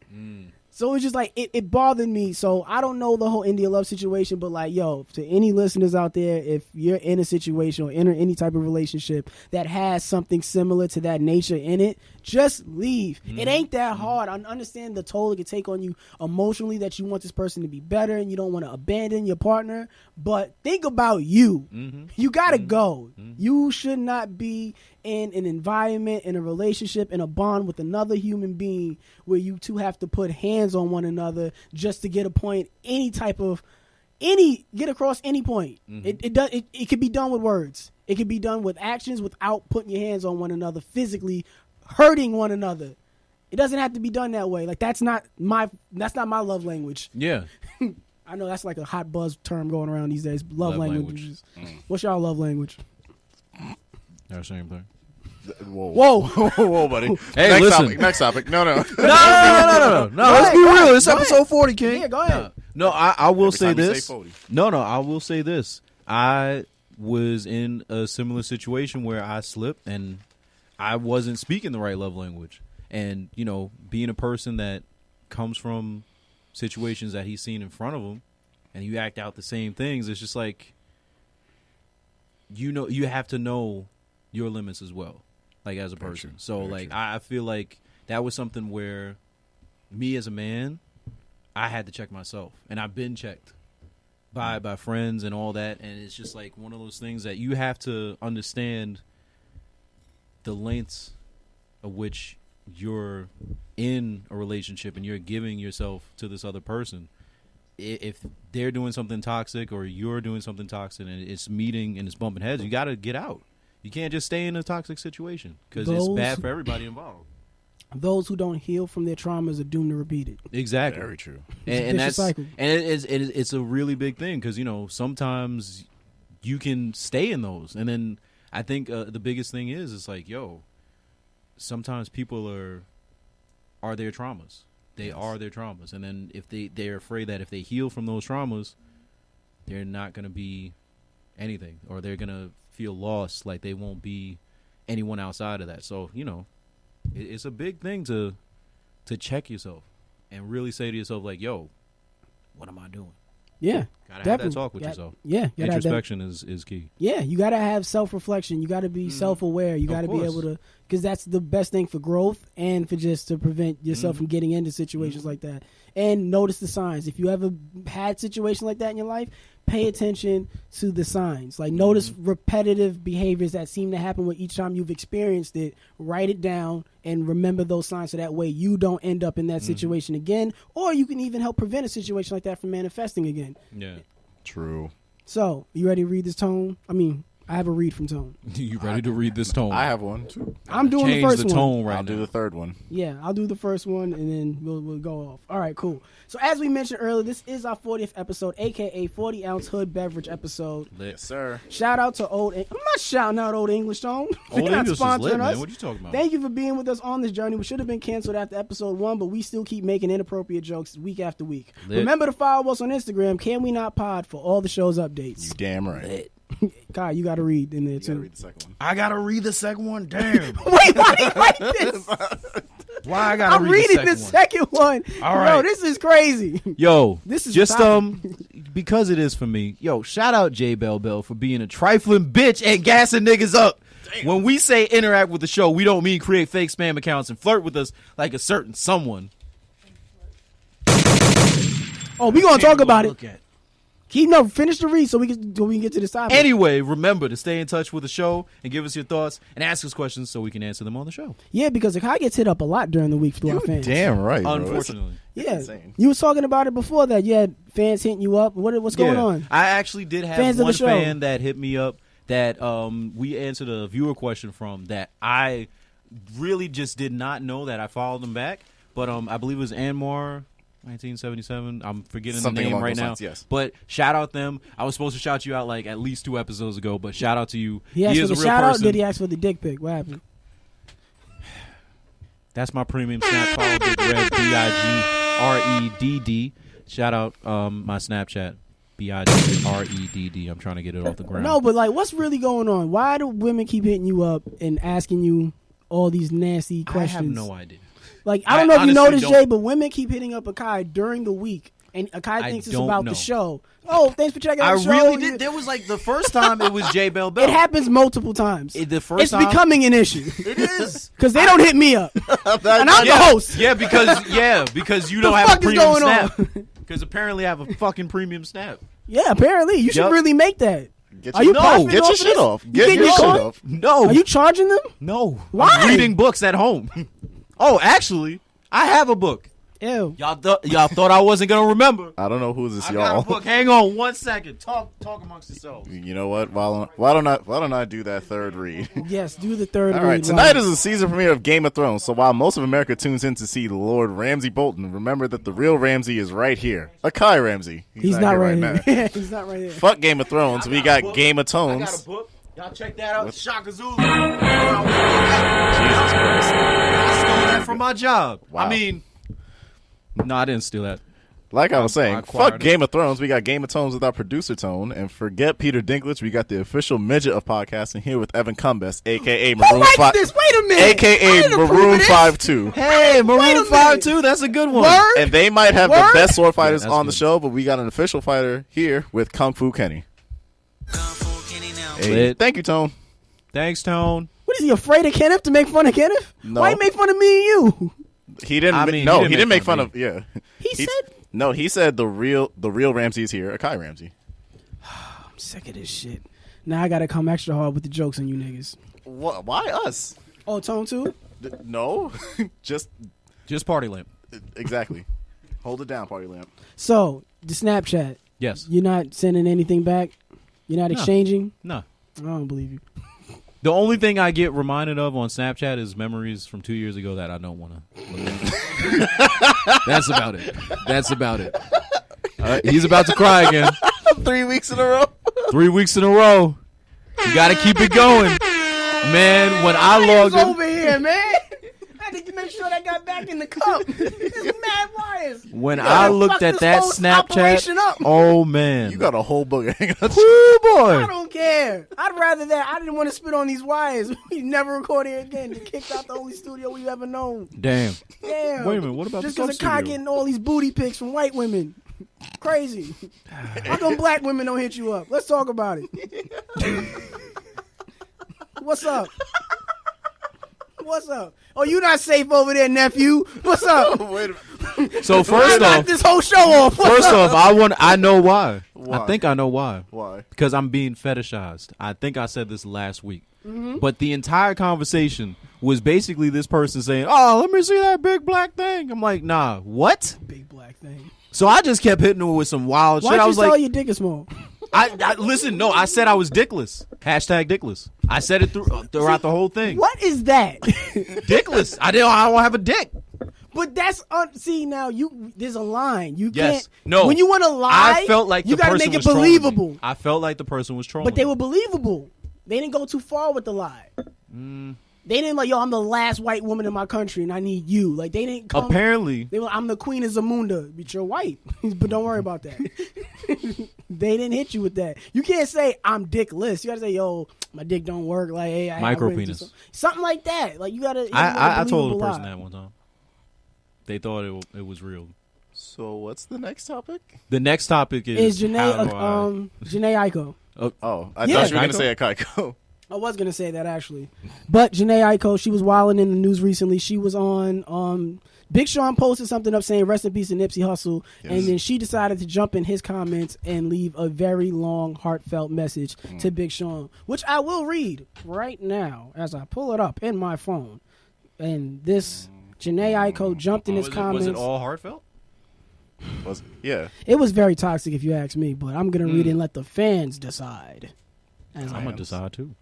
[SPEAKER 1] So it was just like, it bothered me. So I don't know the whole India Love situation, but like, yo, to any listeners out there, if you're in a situation or in any type of relationship that has something similar to that nature in it, just leave. It ain't that hard. I understand the toll it could take on you emotionally, that you want this person to be better and you don't want to abandon your partner, but think about you. You gotta go. You should not be in an environment, in a relationship, in a bond with another human being where you two have to put hands on one another just to get a point, get across any point. It could be done with words. It could be done with actions without putting your hands on one another, physically hurting one another. It doesn't have to be done that way. Like, that's not my love language.
[SPEAKER 2] Yeah.
[SPEAKER 1] I know that's like a hot buzz term going around these days. Love
[SPEAKER 2] Love
[SPEAKER 1] languages. What's y'all love language?
[SPEAKER 2] They're the same thing.
[SPEAKER 3] Whoa, whoa, buddy.
[SPEAKER 2] Hey,
[SPEAKER 3] next
[SPEAKER 2] listen.
[SPEAKER 3] Topic, next topic. No.
[SPEAKER 2] No. Let's be real. It's episode 40, King.
[SPEAKER 1] Yeah, go ahead.
[SPEAKER 2] No, I will
[SPEAKER 3] Every
[SPEAKER 2] say
[SPEAKER 3] time you say
[SPEAKER 2] this.
[SPEAKER 3] 40.
[SPEAKER 2] No, I will say this. I was in a similar situation where I slipped and I wasn't speaking the right love language. And, you know, being a person that comes from situations that he's seen in front of him and you act out the same things, it's just like, you know, you have to know, your limits as well, like as a
[SPEAKER 3] Very
[SPEAKER 2] person.
[SPEAKER 3] true.
[SPEAKER 2] So
[SPEAKER 3] Very
[SPEAKER 2] like
[SPEAKER 3] true.
[SPEAKER 2] I feel like that was something where me as a man, I had to check myself, and I've been checked by friends and all that, and it's just like one of those things that you have to understand the lengths of which you're in a relationship and you're giving yourself to this other person. If they're doing something toxic or you're doing something toxic and it's meeting and it's bumping heads, you got to get out. You can't just stay in a toxic situation because it's bad for everybody involved.
[SPEAKER 1] Those who don't heal from their traumas are doomed to repeat it.
[SPEAKER 2] Exactly.
[SPEAKER 3] Very true.
[SPEAKER 2] And
[SPEAKER 1] vicious
[SPEAKER 2] that's
[SPEAKER 1] cycle.
[SPEAKER 2] and it's a really big thing because sometimes you can stay in those, and then I think the biggest thing is it's like sometimes people are their traumas. They are their traumas, and then if they're afraid that if they heal from those traumas, they're not going to be anything, or they're going to feel lost, like they won't be anyone outside of that. So it's a big thing to check yourself and really say to yourself like, yo, what am I doing?
[SPEAKER 1] Yeah,
[SPEAKER 2] Gotta
[SPEAKER 1] definitely.
[SPEAKER 2] have that talk with yourself.
[SPEAKER 1] Yeah, you gotta have that-
[SPEAKER 2] Introspection is key.
[SPEAKER 1] Yeah, you got to have self-reflection. You got to be self-aware. You
[SPEAKER 2] Of
[SPEAKER 1] got to be
[SPEAKER 2] course.
[SPEAKER 1] able to, because that's the best thing for growth and for just to prevent yourself from getting into situations like that. And notice the signs. If you ever had situations like that in your life, pay attention to the signs. Like notice repetitive behaviors that seem to happen with each time you've experienced it. Write it down and remember those signs so that way you don't end up in that situation again, or you can even help prevent a situation like that from manifesting again.
[SPEAKER 2] Yeah.
[SPEAKER 3] True.
[SPEAKER 1] So, you ready to read this Tone? I mean, I have a read from Tone.
[SPEAKER 2] You ready to read this tone?
[SPEAKER 3] I have one too.
[SPEAKER 1] I'm doing
[SPEAKER 2] Change
[SPEAKER 1] the first
[SPEAKER 2] the
[SPEAKER 1] one.
[SPEAKER 2] tone right
[SPEAKER 3] I'll
[SPEAKER 2] now.
[SPEAKER 3] do the third one.
[SPEAKER 1] Yeah, I'll do the first one and then we'll go off. All right, cool. So as we mentioned earlier, this is our 40th episode, aka 40-ounce hood beverage episode.
[SPEAKER 2] Lit.
[SPEAKER 3] Yes, sir.
[SPEAKER 1] Shout out to I'm not shouting out Old English Tone. They're
[SPEAKER 2] Old
[SPEAKER 1] not
[SPEAKER 2] English is
[SPEAKER 1] sponsoring
[SPEAKER 2] lit, man.
[SPEAKER 1] us.
[SPEAKER 2] What you talking about?
[SPEAKER 1] Thank you for being with us on this journey. We should have been canceled after episode 1, but we still keep making inappropriate jokes week after week.
[SPEAKER 2] Lit.
[SPEAKER 1] Remember to follow us on Instagram, Can We Not Pod, for all the show's
[SPEAKER 3] You
[SPEAKER 1] updates.
[SPEAKER 3] damn right.
[SPEAKER 1] Kai, you got to read in there
[SPEAKER 3] You gotta
[SPEAKER 1] too.
[SPEAKER 3] read the second one.
[SPEAKER 2] I gotta read the second one. Damn.
[SPEAKER 1] Wait, why do you like this?
[SPEAKER 2] Why I gotta
[SPEAKER 1] I'm
[SPEAKER 2] read
[SPEAKER 1] reading
[SPEAKER 2] the
[SPEAKER 1] the
[SPEAKER 2] second one?
[SPEAKER 1] second one.
[SPEAKER 2] All
[SPEAKER 1] Yo,
[SPEAKER 2] right.
[SPEAKER 1] this is crazy.
[SPEAKER 2] Yo,
[SPEAKER 1] This is
[SPEAKER 2] just
[SPEAKER 1] topic.
[SPEAKER 2] because it is for me. Yo, shout out J Bell Bell for being a trifling bitch and gassing niggas up. When we say interact with the show, we don't mean create fake spam accounts and flirt with us like a certain someone.
[SPEAKER 1] Oh, we gonna talk about it.
[SPEAKER 2] Look at.
[SPEAKER 1] Finish the read so we can get to the topic.
[SPEAKER 2] Anyway, remember to stay in touch with the show and give us your thoughts and ask us questions so we can answer them on the show.
[SPEAKER 1] Yeah, because the Kai gets hit up a lot during the week through our fans.
[SPEAKER 3] Damn right, bro.
[SPEAKER 2] Unfortunately.
[SPEAKER 1] Yeah,
[SPEAKER 3] insane.
[SPEAKER 1] you was talking about it before that. You had fans hitting you up. What's going on?
[SPEAKER 2] I actually did have
[SPEAKER 1] Fans of the
[SPEAKER 2] one
[SPEAKER 1] show.
[SPEAKER 2] fan that hit me up that we answered a viewer question from that I really just did not know that I followed them back. But I believe it was Anmar 1977. I'm forgetting
[SPEAKER 3] Something
[SPEAKER 2] the name
[SPEAKER 3] along
[SPEAKER 2] right
[SPEAKER 3] those
[SPEAKER 2] now.
[SPEAKER 3] lines, yes.
[SPEAKER 2] But shout out them. I was supposed to shout you out like at least 2 episodes ago, but shout out to you.
[SPEAKER 1] He asked
[SPEAKER 2] is
[SPEAKER 1] for
[SPEAKER 2] a
[SPEAKER 1] the
[SPEAKER 2] real
[SPEAKER 1] shout out.
[SPEAKER 2] person.
[SPEAKER 1] Did he ask for the dick pic? What happened?
[SPEAKER 2] That's my premium snap. Follow Big Red BIGREDD. Shout out my Snapchat BIGREDD. I'm trying to get it off the ground.
[SPEAKER 1] No, but like, what's really going on? Why do women keep hitting you up and asking you all these nasty questions?
[SPEAKER 2] I have no idea.
[SPEAKER 1] Like, I don't know if you
[SPEAKER 2] honestly
[SPEAKER 1] noticed,
[SPEAKER 2] don't.
[SPEAKER 1] Jay, but women keep hitting up Akai during the week, and Akai
[SPEAKER 2] I
[SPEAKER 1] thinks it's
[SPEAKER 2] don't
[SPEAKER 1] about
[SPEAKER 2] know.
[SPEAKER 1] the show. Oh, thanks for checking out
[SPEAKER 2] I
[SPEAKER 1] the show.
[SPEAKER 2] really did. There was like the first time it was J Bell Bell.
[SPEAKER 1] It happens multiple times.
[SPEAKER 2] The first
[SPEAKER 1] It's
[SPEAKER 2] time
[SPEAKER 1] becoming an issue
[SPEAKER 2] it is.
[SPEAKER 1] because they don't hit me up, and I'm
[SPEAKER 2] Yeah.
[SPEAKER 1] the host.
[SPEAKER 2] Yeah, because you don't
[SPEAKER 1] The
[SPEAKER 2] have a
[SPEAKER 1] fuck is
[SPEAKER 2] premium
[SPEAKER 1] going on?
[SPEAKER 2] snap. Because apparently I have a fucking premium snap.
[SPEAKER 1] Yeah, apparently you should
[SPEAKER 2] Yup.
[SPEAKER 1] really make that.
[SPEAKER 3] Get
[SPEAKER 1] Are
[SPEAKER 3] your,
[SPEAKER 1] you
[SPEAKER 3] no,
[SPEAKER 1] profiting
[SPEAKER 3] get
[SPEAKER 1] off
[SPEAKER 3] your
[SPEAKER 1] of
[SPEAKER 3] shit
[SPEAKER 1] this?
[SPEAKER 3] off.
[SPEAKER 1] You
[SPEAKER 3] Get
[SPEAKER 1] getting
[SPEAKER 3] your
[SPEAKER 1] your
[SPEAKER 3] shit
[SPEAKER 1] coin?
[SPEAKER 3] off.
[SPEAKER 2] No,
[SPEAKER 1] Are you charging them?
[SPEAKER 2] no.
[SPEAKER 1] Why?
[SPEAKER 2] I'm reading books at home. Oh, actually, I have a book.
[SPEAKER 1] Ew.
[SPEAKER 2] Y'all thought I wasn't gonna remember.
[SPEAKER 3] I don't know who's this
[SPEAKER 2] I
[SPEAKER 3] y'all.
[SPEAKER 2] got a book. Hang on 1 second. Talk amongst yourselves.
[SPEAKER 3] You know what? Why don't I do that third read?
[SPEAKER 1] Yes, do the third
[SPEAKER 3] All
[SPEAKER 1] read.
[SPEAKER 3] right, tonight is the season premiere of Game of Thrones. So while most of America tunes in to see Lord Ramsay Bolton, remember that the real Ramsay is right here. Akai Ramsay.
[SPEAKER 1] He's not
[SPEAKER 3] here
[SPEAKER 1] right
[SPEAKER 3] now.
[SPEAKER 1] here. He's not right here.
[SPEAKER 3] Fuck Game of Thrones. We got Game of
[SPEAKER 2] I got a
[SPEAKER 3] Tones.
[SPEAKER 2] book. Y'all check that out. Shaka Zulu.
[SPEAKER 3] Jesus
[SPEAKER 2] I
[SPEAKER 3] Christ.
[SPEAKER 2] stole that from my job.
[SPEAKER 3] Wow.
[SPEAKER 2] I mean, no, I didn't steal that.
[SPEAKER 3] Like I was saying,
[SPEAKER 2] I acquired
[SPEAKER 3] fuck
[SPEAKER 2] it.
[SPEAKER 3] Game of Thrones. We got Game of Tones with our producer Tone, and forget Peter Dinklage. We got the official midget of podcasting here with Evan Cumbest, aka
[SPEAKER 1] Who
[SPEAKER 3] Maroon
[SPEAKER 1] writes
[SPEAKER 3] 5,
[SPEAKER 1] this? Wait a minute. I
[SPEAKER 3] aka
[SPEAKER 1] didn't approve of
[SPEAKER 3] Maroon
[SPEAKER 1] this.
[SPEAKER 3] 52.
[SPEAKER 2] Hey,
[SPEAKER 1] Wait a
[SPEAKER 2] Maroon
[SPEAKER 1] minute.
[SPEAKER 2] 5 That's a good one.
[SPEAKER 1] Word?
[SPEAKER 3] And they might have
[SPEAKER 1] Word?
[SPEAKER 3] the best sword fighters
[SPEAKER 2] Yeah, that's
[SPEAKER 3] on the
[SPEAKER 2] good.
[SPEAKER 3] show, but we got an official fighter here with Kung Fu Kenny. Hey,
[SPEAKER 2] Lit.
[SPEAKER 3] thank you, Tone.
[SPEAKER 2] Thanks, Tone.
[SPEAKER 1] What is he afraid of Kenneth to make fun of Kenneth?
[SPEAKER 3] No.
[SPEAKER 1] Why he make fun of me and you?
[SPEAKER 3] He didn't.
[SPEAKER 2] I mean,
[SPEAKER 3] no,
[SPEAKER 2] he
[SPEAKER 3] he didn't make fun
[SPEAKER 2] of
[SPEAKER 3] of. Yeah,
[SPEAKER 1] He said,
[SPEAKER 3] no. He said the real Ramsey is here. Akai Ramsey.
[SPEAKER 1] I'm sick of this shit. Now I gotta come extra hard with the jokes on you niggas.
[SPEAKER 3] What? Why us?
[SPEAKER 1] Oh, Tone too?
[SPEAKER 3] No, just
[SPEAKER 2] Party Lamp.
[SPEAKER 3] exactly. Hold it down, Party Lamp.
[SPEAKER 1] So, the Snapchat.
[SPEAKER 2] Yes.
[SPEAKER 1] You're not sending anything back? You're not
[SPEAKER 2] No.
[SPEAKER 1] exchanging?
[SPEAKER 2] No.
[SPEAKER 1] I don't believe you.
[SPEAKER 2] The only thing I get reminded of on Snapchat is memories from 2 years ago that I don't want to look at. That's about it. That's about it. He's about to cry again.
[SPEAKER 3] 3 weeks in a row.
[SPEAKER 2] 3 weeks in a row. You got to keep it going. Man, when I logged in.
[SPEAKER 1] over here, man. I had to make sure that got back in the cup. There's mad wires.
[SPEAKER 2] When
[SPEAKER 1] gotta
[SPEAKER 2] I looked
[SPEAKER 1] fuck
[SPEAKER 2] at
[SPEAKER 1] this
[SPEAKER 2] that
[SPEAKER 1] whole operation up.
[SPEAKER 2] Snapchat, oh man.
[SPEAKER 3] You got a whole book of hangouts.
[SPEAKER 2] Woo,
[SPEAKER 1] I
[SPEAKER 2] boy.
[SPEAKER 1] don't care. I'd rather that. I didn't want to spit on these wires. We never record here again. They kicked out the only studio we've ever known.
[SPEAKER 2] Damn.
[SPEAKER 1] Damn.
[SPEAKER 2] Wait a minute, what about
[SPEAKER 1] just
[SPEAKER 2] the
[SPEAKER 1] because a guy
[SPEAKER 2] studio?
[SPEAKER 1] getting all these booty pics from white women? Crazy. How come black women don't hit you up? Let's talk about it. What's up? What's up? Oh, you not safe over there, nephew. What's up?
[SPEAKER 3] Wait a minute.
[SPEAKER 2] So
[SPEAKER 1] I
[SPEAKER 2] first
[SPEAKER 1] knocked
[SPEAKER 2] off,
[SPEAKER 1] this whole show off. What's up?
[SPEAKER 2] I know why.
[SPEAKER 3] Why?
[SPEAKER 2] I think I know why.
[SPEAKER 3] Why?
[SPEAKER 2] Because I'm being fetishized. I think I said this last week.
[SPEAKER 1] Mm-hmm.
[SPEAKER 2] But the entire conversation was basically this person saying, "Oh, let me see that big black thing." I'm like, "Nah, what?"
[SPEAKER 1] Big black thing.
[SPEAKER 2] So I just kept hitting her with some wild
[SPEAKER 1] Why
[SPEAKER 2] shit.
[SPEAKER 1] don't
[SPEAKER 2] I
[SPEAKER 1] you
[SPEAKER 2] was
[SPEAKER 1] tell
[SPEAKER 2] like,
[SPEAKER 1] your dick is small?
[SPEAKER 2] I listen. No, I said I was dickless. Hashtag dickless. I said it throughout the whole thing.
[SPEAKER 1] What is that?
[SPEAKER 2] Dickless. I don't have a dick.
[SPEAKER 1] But that's see now there's a line you
[SPEAKER 2] Yes.
[SPEAKER 1] can't.
[SPEAKER 2] No.
[SPEAKER 1] When you want to lie,
[SPEAKER 2] I felt like
[SPEAKER 1] you
[SPEAKER 2] the
[SPEAKER 1] gotta
[SPEAKER 2] person
[SPEAKER 1] make it
[SPEAKER 2] was trolling me.
[SPEAKER 1] believable.
[SPEAKER 2] I felt like the person was trolling.
[SPEAKER 1] But they
[SPEAKER 2] me.
[SPEAKER 1] were believable. They didn't go too far with the lie. They didn't like, yo, I'm the last white woman in my country and I need you. Like they didn't come.
[SPEAKER 2] Apparently,
[SPEAKER 1] They were, I'm the queen of Zamunda, but you're white. But don't worry about that. They didn't hit you with that. You can't say I'm dickless. You gotta say, yo, my dick don't work. Like, hey, I
[SPEAKER 2] Micro
[SPEAKER 1] went to
[SPEAKER 2] penis.
[SPEAKER 1] something like that. Like you gotta.
[SPEAKER 2] I told the
[SPEAKER 1] believable
[SPEAKER 2] person
[SPEAKER 1] lie.
[SPEAKER 2] that one time. They thought it was real.
[SPEAKER 3] So what's the next topic?
[SPEAKER 2] The next topic
[SPEAKER 1] Is
[SPEAKER 2] how do
[SPEAKER 1] Janae Janae Aiko.
[SPEAKER 3] Oh, I
[SPEAKER 1] Yeah.
[SPEAKER 3] thought you were going
[SPEAKER 2] Aiko?
[SPEAKER 3] to say a Kaiko.
[SPEAKER 1] I was gonna say that actually, but Janae Aiko, she was wilding in the news recently. She was on Big Sean posted something up saying rest in peace to Nipsey Hussle, and then she decided to jump in his comments and leave a very long, heartfelt message to Big Sean, which I will read right now as I pull it up in my phone. And this Janae Aiko jumped in his comments.
[SPEAKER 2] Was it all heartfelt?
[SPEAKER 3] Yeah.
[SPEAKER 1] It was very toxic, if you ask me. But I'm gonna read it and let the fans decide. As I
[SPEAKER 2] I'm gonna
[SPEAKER 1] am.
[SPEAKER 2] decide too.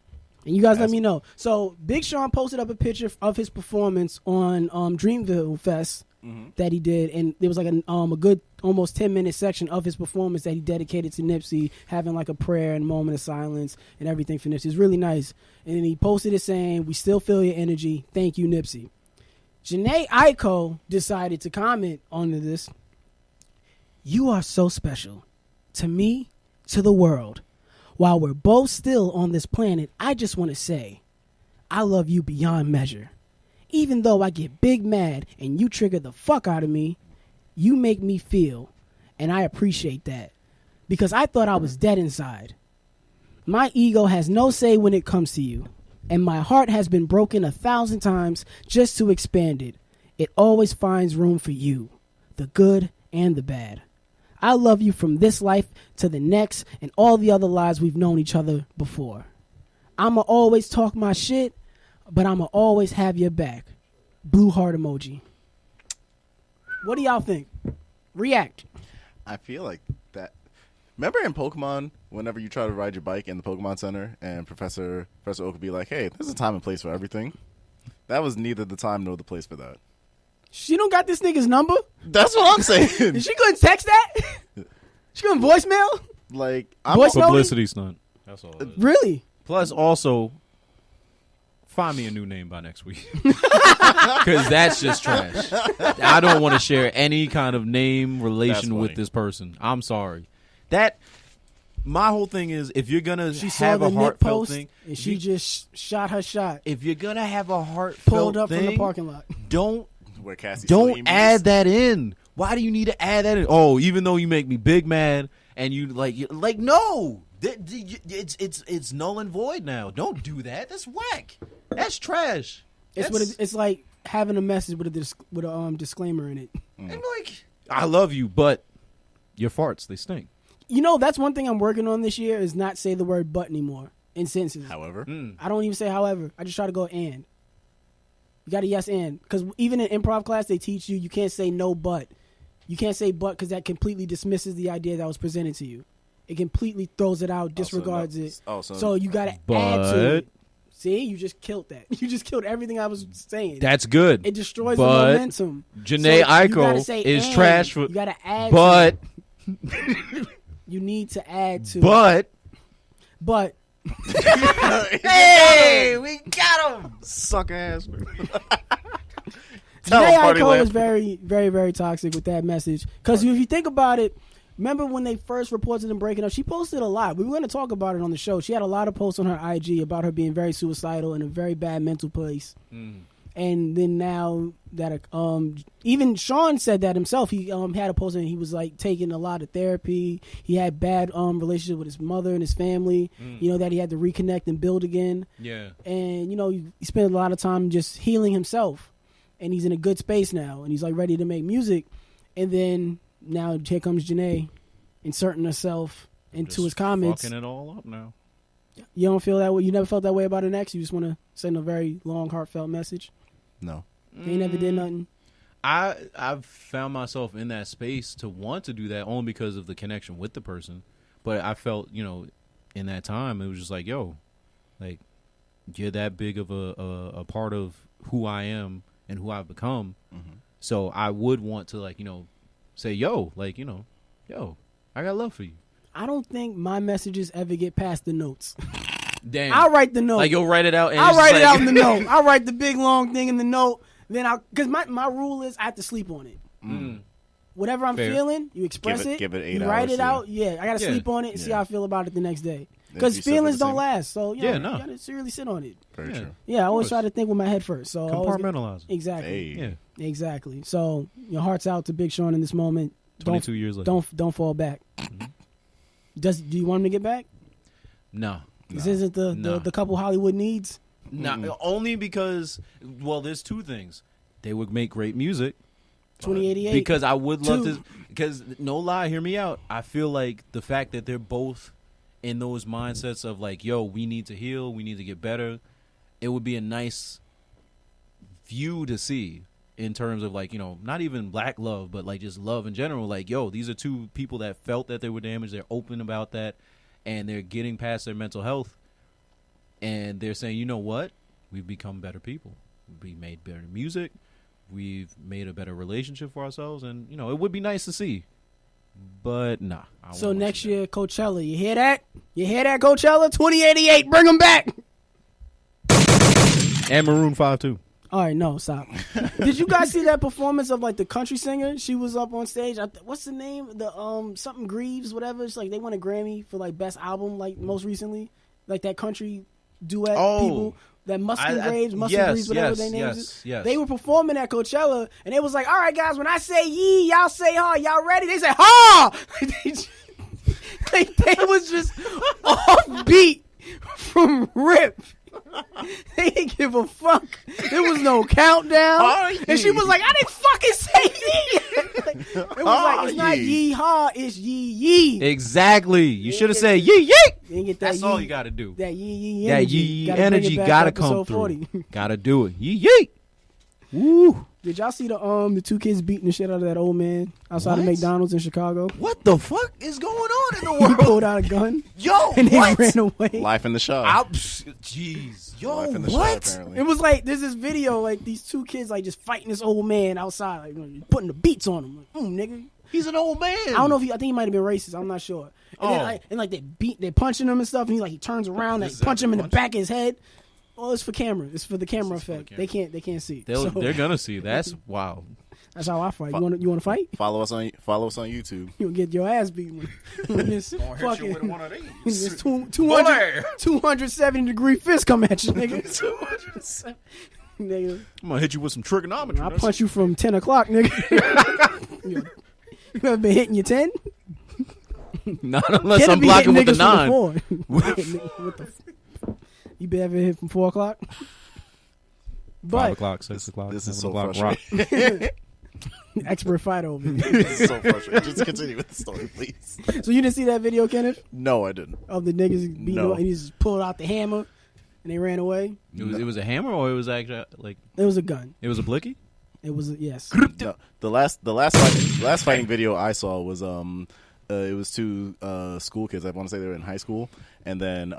[SPEAKER 1] And you guys let me know. So Big Sean posted up a picture of his performance on Dreamville Fest that he did, and there was like a good almost 10-minute section of his performance that he dedicated to Nipsey, having like a prayer and moment of silence and everything for Nipsey. It's really nice. And then he posted it saying, "We still feel your energy. Thank you, Nipsey." Janae Aiko decided to comment on this. "You are so special to me, to the world. While we're both still on this planet, I just want to say, I love you beyond measure. Even though I get big mad and you trigger the fuck out of me, you make me feel, and I appreciate that. Because I thought I was dead inside. My ego has no say when it comes to you, and my heart has been broken 1,000 times just to expand it. It always finds room for you, the good and the bad. I love you from this life to the next and all the other lives we've known each other before. I'ma always talk my shit, but I'ma always have your back." Blue heart emoji. What do y'all think? React.
[SPEAKER 3] I feel like that. Remember in Pokemon, whenever you try to ride your bike in the Pokemon Center, and Professor Oak would be like, "Hey, there's a time and place for everything." That was neither the time nor the place for that.
[SPEAKER 1] She don't got this nigga's number?
[SPEAKER 3] That's what I'm saying.
[SPEAKER 1] She couldn't text that? She couldn't voicemail?
[SPEAKER 3] Like, I'm
[SPEAKER 1] Voice note?
[SPEAKER 2] Publicity stunt. That's all. It is.
[SPEAKER 1] Really?
[SPEAKER 2] Plus, also, find me a new name by next week, because that's just trash. I don't want to share any kind of name relation
[SPEAKER 3] That's
[SPEAKER 2] with
[SPEAKER 3] funny.
[SPEAKER 2] this person. I'm sorry. That my whole thing is, if you're gonna
[SPEAKER 1] She saw
[SPEAKER 2] have
[SPEAKER 1] the
[SPEAKER 2] a
[SPEAKER 1] Nick
[SPEAKER 2] heartfelt
[SPEAKER 1] post
[SPEAKER 2] thing,
[SPEAKER 1] and she just shot her shot.
[SPEAKER 2] if you're gonna have a heartfelt
[SPEAKER 1] Pulled up
[SPEAKER 2] thing,
[SPEAKER 1] from the parking lot.
[SPEAKER 2] don't
[SPEAKER 3] where Cassie still
[SPEAKER 2] don't
[SPEAKER 3] eat
[SPEAKER 2] add
[SPEAKER 3] meats.
[SPEAKER 2] that in. Why do you need to add that in? Oh, even though you make me big mad and you like no. It's null and void now. Don't do that. That's whack. That's trash.
[SPEAKER 1] It's like having a message with a disclaimer in it.
[SPEAKER 2] And like, I love you, but your farts, they stink.
[SPEAKER 1] You know, that's one thing I'm working on this year is not say the word but anymore in sentences.
[SPEAKER 3] However,
[SPEAKER 1] I don't even say however. I just try to go and. You got to yes and. Because even in improv class, they teach you can't say no but. You can't say but because that completely dismisses the idea that was presented to you. It completely throws it out, disregards it. So you got to add to it. See, you just killed that. You just killed everything I was saying.
[SPEAKER 2] That's good.
[SPEAKER 1] It destroys the momentum.
[SPEAKER 2] Janae Aiko is trash for.
[SPEAKER 1] You got to add.
[SPEAKER 2] But
[SPEAKER 1] you need to add to.
[SPEAKER 2] But
[SPEAKER 3] hey,
[SPEAKER 2] we got him.
[SPEAKER 3] Suck ass.
[SPEAKER 1] Janae Aiko is very, very, very toxic with that message. Because if you think about it, remember when they first reported them breaking up? She posted a lot. We were going to talk about it on the show. She had a lot of posts on her IG about her being very suicidal in a very bad mental place. And then now that even Sean said that himself. He had a post and he was like taking a lot of therapy. He had bad relationship with his mother and his family. You know, that he had to reconnect and build again.
[SPEAKER 2] Yeah.
[SPEAKER 1] And you know, he spent a lot of time just healing himself. And he's in a good space now, and he's like ready to make music. And then now here comes Janae inserting herself into his comments.
[SPEAKER 2] Fucking it all up now.
[SPEAKER 1] You don't feel that way? You never felt that way about an ex? You just want to send a very long, heartfelt message?
[SPEAKER 3] No.
[SPEAKER 1] They never did nothing?
[SPEAKER 2] I've found myself in that space to want to do that only because of the connection with the person. But I felt, you know, in that time, it was just like, yo, like, you're that big of a part of who I am and who I've become. So I would want to, like, you know, say, yo, like, you know, yo, I got love for you.
[SPEAKER 1] I don't think my messages ever get past the notes.
[SPEAKER 2] Damn.
[SPEAKER 1] I'll write the note.
[SPEAKER 2] Like, you'll write it out. And
[SPEAKER 1] I'll write it
[SPEAKER 2] like,
[SPEAKER 1] out in the note. I'll write the big, long thing in the note. Then because my rule is I have to sleep on it. Whatever I'm feeling, you express it.
[SPEAKER 3] Give it 8
[SPEAKER 1] you
[SPEAKER 3] hours.
[SPEAKER 1] write it out. Yeah, I got to
[SPEAKER 2] Yeah.
[SPEAKER 1] sleep on it and see how I feel about it the next day.
[SPEAKER 3] Then
[SPEAKER 1] Because
[SPEAKER 3] you still feel
[SPEAKER 1] feelings
[SPEAKER 3] the
[SPEAKER 1] don't
[SPEAKER 3] same?
[SPEAKER 1] last. So, you
[SPEAKER 2] Yeah,
[SPEAKER 1] know,
[SPEAKER 2] no.
[SPEAKER 1] you got to really sit on it.
[SPEAKER 3] Very
[SPEAKER 2] Yeah.
[SPEAKER 3] true.
[SPEAKER 1] Yeah, I always
[SPEAKER 2] course.
[SPEAKER 1] try to think with my head first. So I always
[SPEAKER 2] Compartmentalize.
[SPEAKER 1] exactly.
[SPEAKER 3] Hey.
[SPEAKER 2] Yeah.
[SPEAKER 1] Exactly. So your heart's out to Big Sean in this moment.
[SPEAKER 2] 22 years later.
[SPEAKER 1] Don't fall back. Do you want him to get back?
[SPEAKER 2] No.
[SPEAKER 1] This isn't the couple Hollywood needs.
[SPEAKER 2] No, only because, well, there's two things. They would make great music.
[SPEAKER 1] 2088.
[SPEAKER 2] Because I would love
[SPEAKER 1] Two.
[SPEAKER 2] to, because no lie, hear me out. I feel like the fact that they're both in those mindsets of like, yo, we need to heal, we need to get better, it would be a nice view to see in terms of like, you know, not even black love, but like just love in general. Like, yo, these are two people that felt that they were damaged. They're open about that, and they're getting past their mental health, and they're saying, you know what? We've become better people. We made better music. We've made a better relationship for ourselves, and you know it would be nice to see, but nah.
[SPEAKER 1] So next year, Coachella, you hear that? You hear that, Coachella? 2088, bring them back.
[SPEAKER 2] And Maroon 5 too.
[SPEAKER 1] All right, no, stop. Did you guys see that performance of like the country singer? She was up on stage. What's the name? The something Greaves, whatever. It's like they won a Grammy for like best album, like most recently, like that country duet people. That Muskin Graves, Greaves, whatever their names is.
[SPEAKER 2] Yes.
[SPEAKER 1] They were performing at Coachella, and it was like, all right, guys, when I say yee, y'all say ha. Y'all ready? They said ha! they was just off beat from rip. They didn't give a fuck. There was no countdown. And she was like, I didn't fucking say yee. It was like, it's not yee ha, it's yee yee.
[SPEAKER 2] Exactly. You should have said yee yee.
[SPEAKER 1] That's
[SPEAKER 2] all you got to do.
[SPEAKER 1] That yee yee
[SPEAKER 2] That
[SPEAKER 1] energy.
[SPEAKER 2] yee
[SPEAKER 1] Gotta bring it
[SPEAKER 2] energy
[SPEAKER 1] back
[SPEAKER 2] gotta
[SPEAKER 1] to
[SPEAKER 2] come
[SPEAKER 1] episode
[SPEAKER 2] through.
[SPEAKER 1] 40.
[SPEAKER 2] Gotta do it. Yee yee. Woo.
[SPEAKER 1] Did y'all see the two kids beating the shit out of that old man outside of
[SPEAKER 2] What?
[SPEAKER 1] McDonald's in Chicago?
[SPEAKER 2] What the fuck is going on in the
[SPEAKER 1] He
[SPEAKER 2] world?
[SPEAKER 1] pulled out a gun
[SPEAKER 2] Yo,
[SPEAKER 1] and they
[SPEAKER 2] what?
[SPEAKER 1] ran away.
[SPEAKER 3] Life in the show.
[SPEAKER 2] Jeez. Yo,
[SPEAKER 3] Life in the show,
[SPEAKER 2] what?
[SPEAKER 3] apparently.
[SPEAKER 1] It was like there's this video like these two kids like just fighting this old man outside, like putting the beats on him. Like, nigga.
[SPEAKER 2] He's an old man.
[SPEAKER 1] I don't know if I think he might have been racist. I'm not sure. And then they're punching him and stuff, and he turns around and punch him in the back of his head. Well, it's for camera. It's for the camera effect. They can't see.
[SPEAKER 2] They're gonna see. That's wild.
[SPEAKER 1] That's how I fight. You want to fight?
[SPEAKER 3] Follow us on YouTube.
[SPEAKER 1] You'll get your ass beat when this fucking
[SPEAKER 2] one of
[SPEAKER 1] this 270-degree fist come at you, nigga. Nigga,
[SPEAKER 2] I'm gonna hit you with some trigonometry.
[SPEAKER 1] I punch you from 10 o'clock, nigga. You ever been hitting your 10?
[SPEAKER 2] Not unless
[SPEAKER 1] Can't
[SPEAKER 2] I'm
[SPEAKER 1] be
[SPEAKER 2] blocking with
[SPEAKER 1] hitting
[SPEAKER 2] the
[SPEAKER 1] niggas
[SPEAKER 2] 9.
[SPEAKER 1] from the 4. What the you been ever hit from 4 o'clock?
[SPEAKER 2] 5
[SPEAKER 1] But
[SPEAKER 2] o'clock, 6 o'clock,
[SPEAKER 3] This is
[SPEAKER 2] 7
[SPEAKER 3] so
[SPEAKER 2] o'clock. Rock.
[SPEAKER 3] frustrating.
[SPEAKER 1] expert fighter over here.
[SPEAKER 3] This is so frustrating. Just continue with the story, please.
[SPEAKER 1] So you didn't see that video, Kenneth,
[SPEAKER 3] No, I didn't.
[SPEAKER 1] of the niggas beating
[SPEAKER 3] No.
[SPEAKER 1] up and he just pulled out the hammer and they ran away?
[SPEAKER 2] It was a hammer, or it was actually like
[SPEAKER 1] It was a gun.
[SPEAKER 2] it was a blicky.
[SPEAKER 1] It was yes.
[SPEAKER 3] No, the last fighting video I saw was it was two school kids. I want to say they were in high school, and then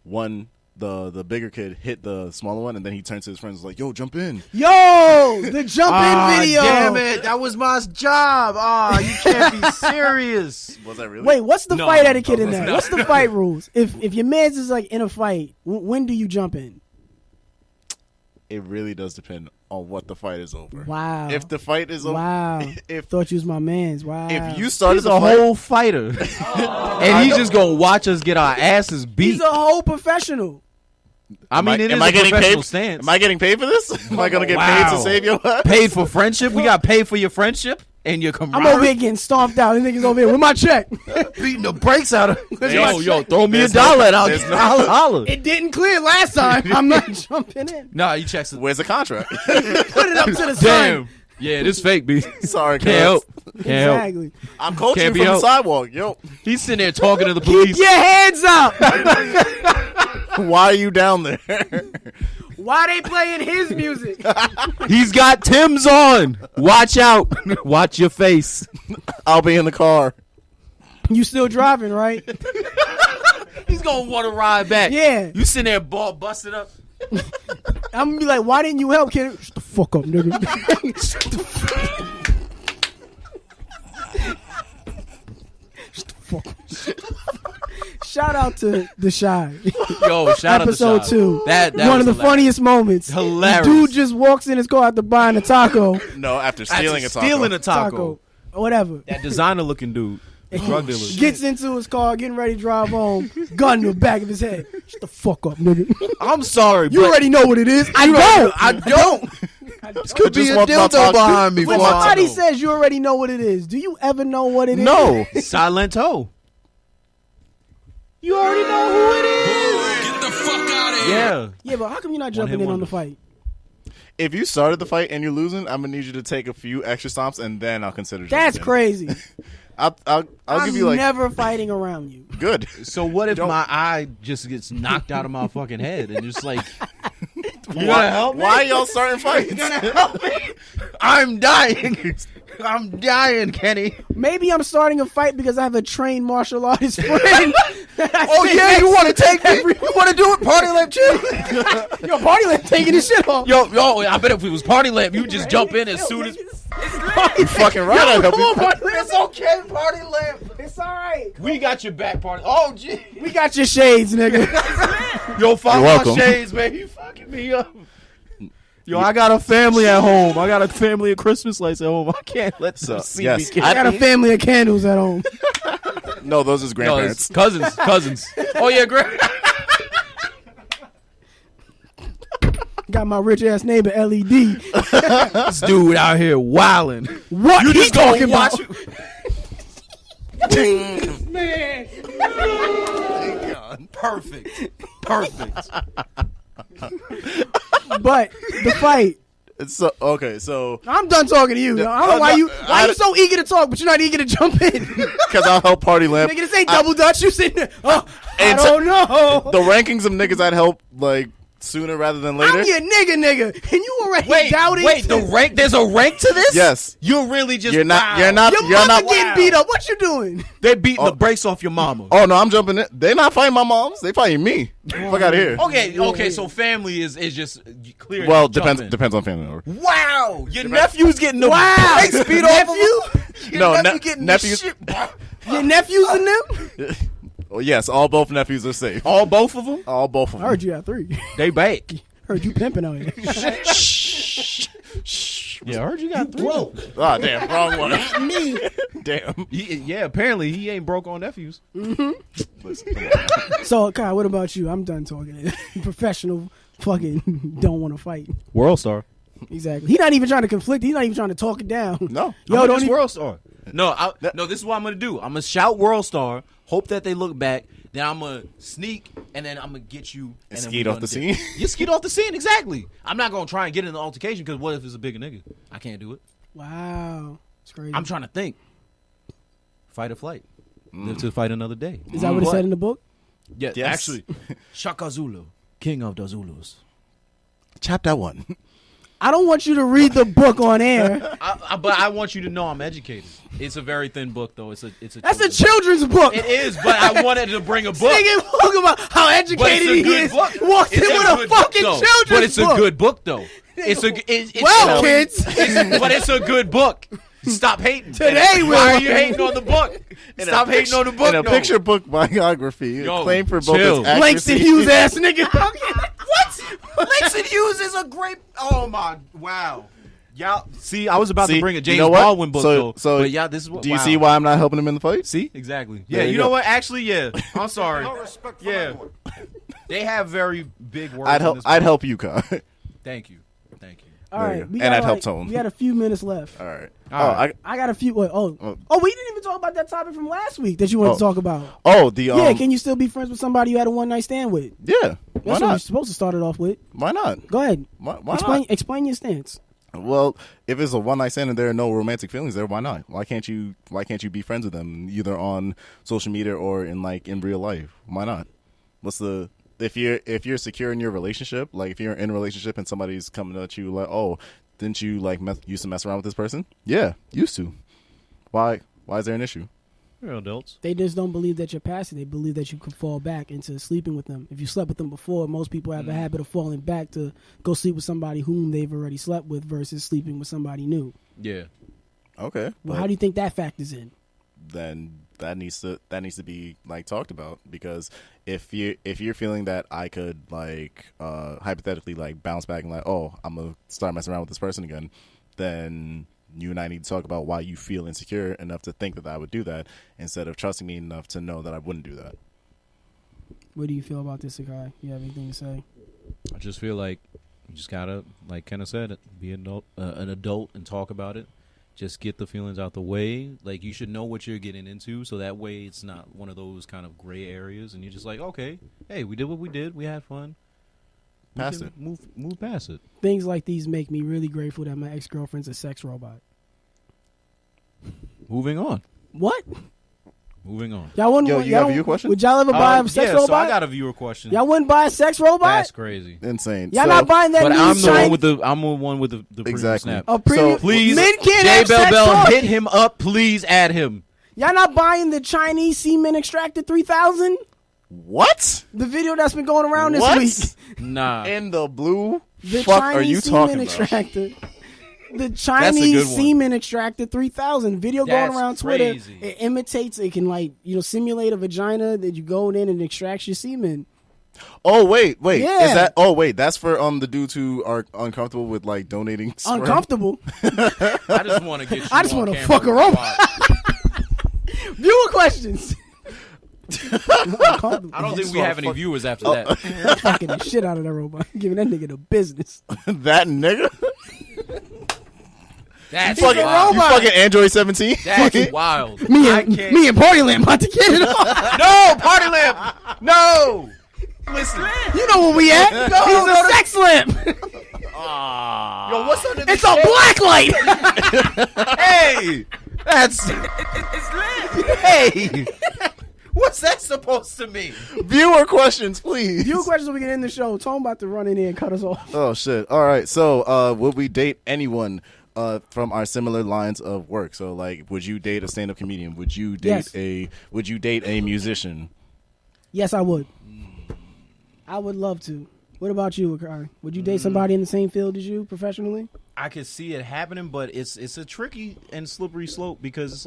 [SPEAKER 3] one the bigger kid hit the smaller one, and then he turned to his friends and was like, "Yo, jump in."
[SPEAKER 1] Yo, the jump in video.
[SPEAKER 2] Damn it! That was my job. You can't be serious.
[SPEAKER 3] Was that really?
[SPEAKER 1] Wait, what's the
[SPEAKER 2] No,
[SPEAKER 1] fight etiquette in
[SPEAKER 2] that's
[SPEAKER 1] that?
[SPEAKER 2] not.
[SPEAKER 1] What's the fight rules? If your man's is like in a fight, when do you jump in?
[SPEAKER 3] It really does depend on what the fight is over.
[SPEAKER 1] Wow.
[SPEAKER 3] If the fight is over,
[SPEAKER 1] Wow.
[SPEAKER 3] if
[SPEAKER 1] Thought you was my man's. Wow.
[SPEAKER 3] if you started
[SPEAKER 2] He's
[SPEAKER 3] the
[SPEAKER 2] a
[SPEAKER 3] fight,
[SPEAKER 2] whole fighter, and he's just gonna watch us get our asses beat.
[SPEAKER 1] He's a whole professional.
[SPEAKER 2] I mean, it is a
[SPEAKER 3] getting
[SPEAKER 2] professional
[SPEAKER 3] paid?
[SPEAKER 2] stance.
[SPEAKER 3] Am I getting paid for this? Am I gonna get
[SPEAKER 2] Wow.
[SPEAKER 3] paid to save your life?
[SPEAKER 2] Paid for friendship? We got paid for your friendship and your
[SPEAKER 1] I'm
[SPEAKER 2] camaraderie.
[SPEAKER 1] over here getting stomped out. These niggas over here with my check.
[SPEAKER 2] beating the brakes out of.
[SPEAKER 3] Yo,
[SPEAKER 2] Yo, throw me
[SPEAKER 3] there's
[SPEAKER 2] $1 and I'll
[SPEAKER 3] there's
[SPEAKER 2] get holla.
[SPEAKER 1] It didn't clear last time. I'm not jumping in.
[SPEAKER 2] Nah, he checks it.
[SPEAKER 3] Where's the contract?
[SPEAKER 1] Put it up to the sun.
[SPEAKER 2] Damn. Yeah, this fake, B.
[SPEAKER 3] Sorry,
[SPEAKER 2] Can't help.
[SPEAKER 3] cuz.
[SPEAKER 2] Can't help.
[SPEAKER 1] Exactly.
[SPEAKER 3] I'm coaching
[SPEAKER 2] Can't
[SPEAKER 3] you
[SPEAKER 2] be
[SPEAKER 3] from the
[SPEAKER 2] helped.
[SPEAKER 3] sidewalk. Yo,
[SPEAKER 2] He's sitting there talking to the
[SPEAKER 1] Keep
[SPEAKER 2] police.
[SPEAKER 1] your hands up.
[SPEAKER 3] why are you down there?
[SPEAKER 1] Why they playing his music?
[SPEAKER 2] He's got Tim's on. Watch out. Watch your face.
[SPEAKER 3] I'll be in the car.
[SPEAKER 1] You still driving, right?
[SPEAKER 2] He's gonna want to ride back.
[SPEAKER 1] Yeah.
[SPEAKER 2] You sitting there, ball busted up.
[SPEAKER 1] I'm gonna be like, why didn't you help, kid? Shut the fuck up, nigga. Shut the fuck up. Shout out to The Shy.
[SPEAKER 2] Yo, shout
[SPEAKER 1] Episode
[SPEAKER 2] out to
[SPEAKER 1] 2.
[SPEAKER 2] That
[SPEAKER 1] One of the
[SPEAKER 2] was
[SPEAKER 1] funniest moments.
[SPEAKER 2] Hilarious.
[SPEAKER 1] The dude just walks in his car after buying a taco.
[SPEAKER 3] No, after stealing a taco.
[SPEAKER 2] Stealing a taco.
[SPEAKER 1] Or whatever.
[SPEAKER 2] That designer looking dude. The drug dealer.
[SPEAKER 1] Gets into his car, getting ready to drive home, gun in the back of his head. Shut the fuck up, nigga.
[SPEAKER 2] I'm sorry,
[SPEAKER 1] You already know what it is. I don't.
[SPEAKER 2] This could be
[SPEAKER 3] Just
[SPEAKER 2] a
[SPEAKER 3] walked my
[SPEAKER 2] dildo
[SPEAKER 3] talk-
[SPEAKER 2] behind me.
[SPEAKER 1] When
[SPEAKER 2] for all I
[SPEAKER 1] somebody
[SPEAKER 2] know.
[SPEAKER 1] says you already know what it is, do you ever know what it is?
[SPEAKER 3] No.
[SPEAKER 2] Silento. You already know who it is.
[SPEAKER 5] Get the fuck out of here.
[SPEAKER 2] Yeah.
[SPEAKER 1] Yeah, but how come you're not jumping
[SPEAKER 2] hit
[SPEAKER 1] in on the
[SPEAKER 2] wonder.
[SPEAKER 1] fight?
[SPEAKER 3] If you started the fight and you're losing, I'm gonna need you to take a few extra stomps and then I'll consider.
[SPEAKER 1] That's
[SPEAKER 3] jumping in.
[SPEAKER 1] crazy.
[SPEAKER 3] I'll
[SPEAKER 1] I'm
[SPEAKER 3] give you like
[SPEAKER 1] never fighting around you.
[SPEAKER 3] good.
[SPEAKER 2] So what if
[SPEAKER 3] Don't-
[SPEAKER 2] my eye just gets knocked out of my fucking head and just like you gonna help me?
[SPEAKER 3] Why y'all starting fights?
[SPEAKER 2] I'm dying. I'm dying, Kenny.
[SPEAKER 1] Maybe I'm starting a fight because I have a trained martial artist friend.
[SPEAKER 2] Oh yeah, you want to take me? You want to do it? Party lamp chill.
[SPEAKER 1] Yo, Party Lamp taking his shit off.
[SPEAKER 2] Yo, I bet if it was party lamp, you just jump in as soon as.
[SPEAKER 3] You fucking right. I'll help
[SPEAKER 1] Come on,
[SPEAKER 3] you.
[SPEAKER 1] Party Lamp.
[SPEAKER 2] It's okay, party lamp.
[SPEAKER 1] It's all right.
[SPEAKER 2] We got your back, party. Oh gee.
[SPEAKER 1] We got your shades, nigga.
[SPEAKER 2] Yo, follow
[SPEAKER 3] You're
[SPEAKER 2] my
[SPEAKER 3] welcome.
[SPEAKER 2] shades, man. You fucking me up. Yo, I got a family at home. I got a family of Christmas lights at home. I can't let them
[SPEAKER 3] So,
[SPEAKER 2] see
[SPEAKER 3] yes,
[SPEAKER 2] me.
[SPEAKER 1] I got a family of candles at home.
[SPEAKER 3] No, those is
[SPEAKER 2] No,
[SPEAKER 3] grandparents.
[SPEAKER 2] it's cousins. Oh yeah, great.
[SPEAKER 1] Got my rich ass neighbor LED.
[SPEAKER 2] This dude out here wilding.
[SPEAKER 1] What
[SPEAKER 2] You
[SPEAKER 1] he
[SPEAKER 2] just gonna
[SPEAKER 1] talking
[SPEAKER 2] watch
[SPEAKER 1] about?
[SPEAKER 2] it.
[SPEAKER 1] Man.
[SPEAKER 2] Perfect.
[SPEAKER 1] But the fight.
[SPEAKER 3] It's so okay. So
[SPEAKER 1] I'm done talking to you. I don't know why
[SPEAKER 3] no,
[SPEAKER 1] why you so eager to talk, but you're not eager to jump in.
[SPEAKER 3] because I'll help Party Lamp.
[SPEAKER 1] Nigga, this ain't double dutch. You sitting there. Oh, I
[SPEAKER 3] And
[SPEAKER 1] don't know.
[SPEAKER 3] The rankings of niggas I'd help like sooner rather than later.
[SPEAKER 1] I'm your nigga, and you already doubting.
[SPEAKER 2] the rank. There's a rank to this.
[SPEAKER 3] Yes.
[SPEAKER 2] You're really just.
[SPEAKER 3] You're not.
[SPEAKER 2] wow.
[SPEAKER 3] You're not.
[SPEAKER 1] Your
[SPEAKER 3] You're
[SPEAKER 1] mother
[SPEAKER 3] not.
[SPEAKER 1] getting beat up. What you doing?
[SPEAKER 2] They're beating the brakes off your mama.
[SPEAKER 3] Oh no, I'm jumping in. They're not fighting my moms. They fighting me. Fuck out of here.
[SPEAKER 2] Okay. So family is just clear.
[SPEAKER 3] Well,
[SPEAKER 2] jumping.
[SPEAKER 3] depends on family member.
[SPEAKER 2] Wow, your nephew's getting the
[SPEAKER 1] Wow.
[SPEAKER 2] brakes beat off of him.
[SPEAKER 1] Nephew?
[SPEAKER 2] Your
[SPEAKER 3] No,
[SPEAKER 2] nephew
[SPEAKER 3] ne-
[SPEAKER 2] getting
[SPEAKER 3] nephews-
[SPEAKER 2] the shit.
[SPEAKER 1] Your nephews and them?
[SPEAKER 3] Oh yes, all both nephews are safe.
[SPEAKER 2] All both of them.
[SPEAKER 3] All both of
[SPEAKER 1] I heard
[SPEAKER 3] them.
[SPEAKER 1] you had 3.
[SPEAKER 2] They back.
[SPEAKER 1] Heard you pimping out here.
[SPEAKER 2] Yeah, I heard you got 3.
[SPEAKER 1] Whoa.
[SPEAKER 3] Ah, damn, wrong one.
[SPEAKER 1] Me.
[SPEAKER 3] Damn.
[SPEAKER 2] Yeah, apparently he ain't broke on nephews.
[SPEAKER 3] Listen, come on.
[SPEAKER 1] So, Kyle, what about you? I'm done talking. Professional fucking don't want to fight.
[SPEAKER 2] World star.
[SPEAKER 1] Exactly. He's not even trying to conflict. He's not even trying to talk it down.
[SPEAKER 3] No.
[SPEAKER 1] Yo, don't even.
[SPEAKER 2] World Star. No, no. This is what I'm gonna do. I'm gonna shout World Star. Hope that they look back. Then I'm gonna sneak, and then I'm gonna get you and then
[SPEAKER 3] skeet
[SPEAKER 2] we
[SPEAKER 3] off
[SPEAKER 2] gonna
[SPEAKER 3] the scene?
[SPEAKER 2] You skeet off the scene, exactly. I'm not gonna try and get in the altercation because what if it's a bigger nigga? I can't do it.
[SPEAKER 1] Wow, it's crazy.
[SPEAKER 2] I'm trying to think. Fight or flight. Live to fight another day.
[SPEAKER 1] Is that what it said in the book?
[SPEAKER 2] Yeah,
[SPEAKER 3] Yes.
[SPEAKER 2] actually, Shaka Zulu, king of the Zulus.
[SPEAKER 3] Chapter 1.
[SPEAKER 1] I don't want you to read the book on air.
[SPEAKER 2] But I want you to know I'm educated. It's a very thin book, though. It's a.
[SPEAKER 1] That's a children's book.
[SPEAKER 2] It is, but I wanted to bring a book.
[SPEAKER 1] Nigga talk about how
[SPEAKER 2] But
[SPEAKER 1] educated
[SPEAKER 2] it's a
[SPEAKER 1] he
[SPEAKER 2] good
[SPEAKER 1] is.
[SPEAKER 2] book.
[SPEAKER 1] Walked in
[SPEAKER 2] It's
[SPEAKER 1] with
[SPEAKER 2] a
[SPEAKER 1] a
[SPEAKER 2] good book,
[SPEAKER 1] fucking
[SPEAKER 2] though.
[SPEAKER 1] children's
[SPEAKER 2] But it's
[SPEAKER 1] book.
[SPEAKER 2] a good book, though. It's
[SPEAKER 1] Well,
[SPEAKER 2] it's-
[SPEAKER 1] kids.
[SPEAKER 2] but it's a good book. Stop hating.
[SPEAKER 1] Today,
[SPEAKER 2] why are
[SPEAKER 1] Will.
[SPEAKER 2] you hating on the book? Stop hating on the book.
[SPEAKER 3] In a
[SPEAKER 2] though.
[SPEAKER 3] picture book biography,
[SPEAKER 2] Yo,
[SPEAKER 3] claim for both
[SPEAKER 2] chill.
[SPEAKER 3] its accuracy.
[SPEAKER 1] Langston Hughes ass nigga.
[SPEAKER 2] What? Langston Hughes is a great. Oh my! Wow. Y'all see, I was about to bring a James
[SPEAKER 3] you know what?
[SPEAKER 2] Baldwin book, though.
[SPEAKER 3] So
[SPEAKER 2] But yeah, this is what.
[SPEAKER 3] do you
[SPEAKER 2] wow.
[SPEAKER 3] see why I'm not helping him in the fight?
[SPEAKER 2] See, exactly.
[SPEAKER 3] There
[SPEAKER 2] Yeah,
[SPEAKER 3] you
[SPEAKER 2] you know
[SPEAKER 3] go.
[SPEAKER 2] what? Actually, yeah. I'm sorry. Yeah, they have very big words.
[SPEAKER 3] I'd
[SPEAKER 2] in
[SPEAKER 3] help.
[SPEAKER 2] this
[SPEAKER 3] I'd
[SPEAKER 2] book.
[SPEAKER 3] help you, Kai.
[SPEAKER 2] Thank you. Thank you.
[SPEAKER 1] All
[SPEAKER 3] There you
[SPEAKER 1] right,
[SPEAKER 3] go.
[SPEAKER 1] we
[SPEAKER 3] And
[SPEAKER 1] got
[SPEAKER 3] I'd help
[SPEAKER 1] like-
[SPEAKER 3] Tone.
[SPEAKER 1] We got a few minutes left.
[SPEAKER 3] All right.
[SPEAKER 2] All right.
[SPEAKER 1] I got a few. Wait, we didn't even talk about that topic from last week that you wanted
[SPEAKER 3] Oh.
[SPEAKER 1] to talk about.
[SPEAKER 3] The
[SPEAKER 1] Yeah, can you still be friends with somebody you had a one night stand with?
[SPEAKER 3] yeah. Why
[SPEAKER 1] That's what you're
[SPEAKER 3] not?
[SPEAKER 1] supposed to start it off with.
[SPEAKER 3] Why not?
[SPEAKER 1] Go ahead.
[SPEAKER 3] Why
[SPEAKER 1] Explain your stance.
[SPEAKER 3] not? Well, if it's a one night stand and there are no romantic feelings there, why not? Why can't you be friends with them either on social media or in real life? Why not? If you're secure in your relationship, like if you're in a relationship and somebody's coming at you like, oh, didn't you used to mess around with this person? Yeah, used to. Why is there an issue?
[SPEAKER 2] We're adults.
[SPEAKER 1] They just don't believe that you're passive. They believe that you could fall back into sleeping with them. If you slept with them before, most people have a habit of falling back to go sleep with somebody whom they've already slept with versus sleeping with somebody new.
[SPEAKER 2] Yeah.
[SPEAKER 3] Okay.
[SPEAKER 1] Well, how do you think that factors in?
[SPEAKER 3] Then that needs to be talked about, because if you're feeling that I could hypothetically bounce back and oh, I'm gonna start messing around with this person again, then you and I need to talk about why you feel insecure enough to think that I would do that instead of trusting me enough to know that I wouldn't do that.
[SPEAKER 1] What do you feel about this, Sakai? You have anything to say?
[SPEAKER 2] I just feel like you just gotta, like Kenna said, be an adult and talk about it. Just get the feelings out the way. Like, you should know what you're getting into, so that way it's not one of those kind of gray areas, and you're just like, okay, hey, we did what we did, we had fun.
[SPEAKER 3] Past it.
[SPEAKER 2] Move past it.
[SPEAKER 1] Things like these make me really grateful that my ex-girlfriend's a sex robot.
[SPEAKER 2] Moving on.
[SPEAKER 1] What?
[SPEAKER 2] Moving on.
[SPEAKER 1] Y'all wouldn't?
[SPEAKER 3] Yo,
[SPEAKER 1] y'all
[SPEAKER 3] you have a
[SPEAKER 1] don't-
[SPEAKER 3] viewer question?
[SPEAKER 1] Would y'all ever buy a sex
[SPEAKER 2] yeah,
[SPEAKER 1] robot?
[SPEAKER 2] so I got a viewer question.
[SPEAKER 1] Y'all wouldn't buy a sex robot?
[SPEAKER 2] That's crazy.
[SPEAKER 3] Insane.
[SPEAKER 1] Y'all
[SPEAKER 3] So-
[SPEAKER 1] not buying that
[SPEAKER 2] But
[SPEAKER 1] new
[SPEAKER 2] I'm the
[SPEAKER 1] shiny-
[SPEAKER 2] one with the premium
[SPEAKER 3] Exactly.
[SPEAKER 2] snap.
[SPEAKER 1] a premium.
[SPEAKER 2] Please,
[SPEAKER 1] men can't
[SPEAKER 2] J
[SPEAKER 1] have
[SPEAKER 2] Bell
[SPEAKER 1] sex
[SPEAKER 2] Bell,
[SPEAKER 1] talk.
[SPEAKER 2] hit him up. Please add him.
[SPEAKER 1] Y'all not buying the Chinese semen extractor 3000?
[SPEAKER 3] What?
[SPEAKER 1] The video that's been going around this
[SPEAKER 3] What?
[SPEAKER 1] week.
[SPEAKER 2] Nah.
[SPEAKER 3] In the blue?
[SPEAKER 1] The
[SPEAKER 3] fuck
[SPEAKER 1] Chinese
[SPEAKER 3] are you
[SPEAKER 1] semen
[SPEAKER 3] talking about?
[SPEAKER 1] extractor. The
[SPEAKER 2] good
[SPEAKER 1] Chinese
[SPEAKER 2] one.
[SPEAKER 1] semen extractor 3000 video
[SPEAKER 2] That's
[SPEAKER 1] going around Twitter.
[SPEAKER 2] crazy.
[SPEAKER 1] It imitates. It can simulate a vagina that you go in and extracts your semen.
[SPEAKER 3] Oh wait.
[SPEAKER 1] Yeah.
[SPEAKER 3] Is that? Oh wait, that's for the dudes who are uncomfortable with donating. Sperm?
[SPEAKER 1] Uncomfortable.
[SPEAKER 2] I just want to get you
[SPEAKER 1] I just
[SPEAKER 2] on
[SPEAKER 1] wanna
[SPEAKER 2] camera
[SPEAKER 1] fuck a
[SPEAKER 2] with
[SPEAKER 1] robot.
[SPEAKER 2] Bob.
[SPEAKER 1] Viewer questions.
[SPEAKER 2] I don't think we have any
[SPEAKER 3] fuck-
[SPEAKER 2] viewers after
[SPEAKER 1] Oh.
[SPEAKER 2] that.
[SPEAKER 1] I'm fucking the shit out of that robot. Giving that nigga the business.
[SPEAKER 3] That nigga.
[SPEAKER 2] That's
[SPEAKER 1] fucking
[SPEAKER 2] wild.
[SPEAKER 3] You fucking Android 17.
[SPEAKER 2] That's wild.
[SPEAKER 1] Me
[SPEAKER 2] I
[SPEAKER 1] and
[SPEAKER 2] can't.
[SPEAKER 1] Partyland about to get it on.
[SPEAKER 2] No, Party Lamp. No. Listen.
[SPEAKER 1] You know where we at?
[SPEAKER 2] No,
[SPEAKER 1] He's
[SPEAKER 2] no,
[SPEAKER 1] a sex lamp.
[SPEAKER 2] Yo, what's under the
[SPEAKER 1] It's a black light.
[SPEAKER 2] Hey, that's. Hey, what's that supposed to mean?
[SPEAKER 3] Viewer questions, please.
[SPEAKER 1] Viewer questions so we can end the show. Tone about to run in here and cut us off.
[SPEAKER 3] Oh shit! All right. So, would we date anyone from our similar lines of work? So, would you date a stand-up comedian? Would you date
[SPEAKER 1] Yes.
[SPEAKER 3] Would you date a musician?
[SPEAKER 1] Yes, I would. I would love to. What about you, Akari? Would you date somebody in the same field as you professionally?
[SPEAKER 2] I could see it happening, but it's a tricky and slippery slope because it's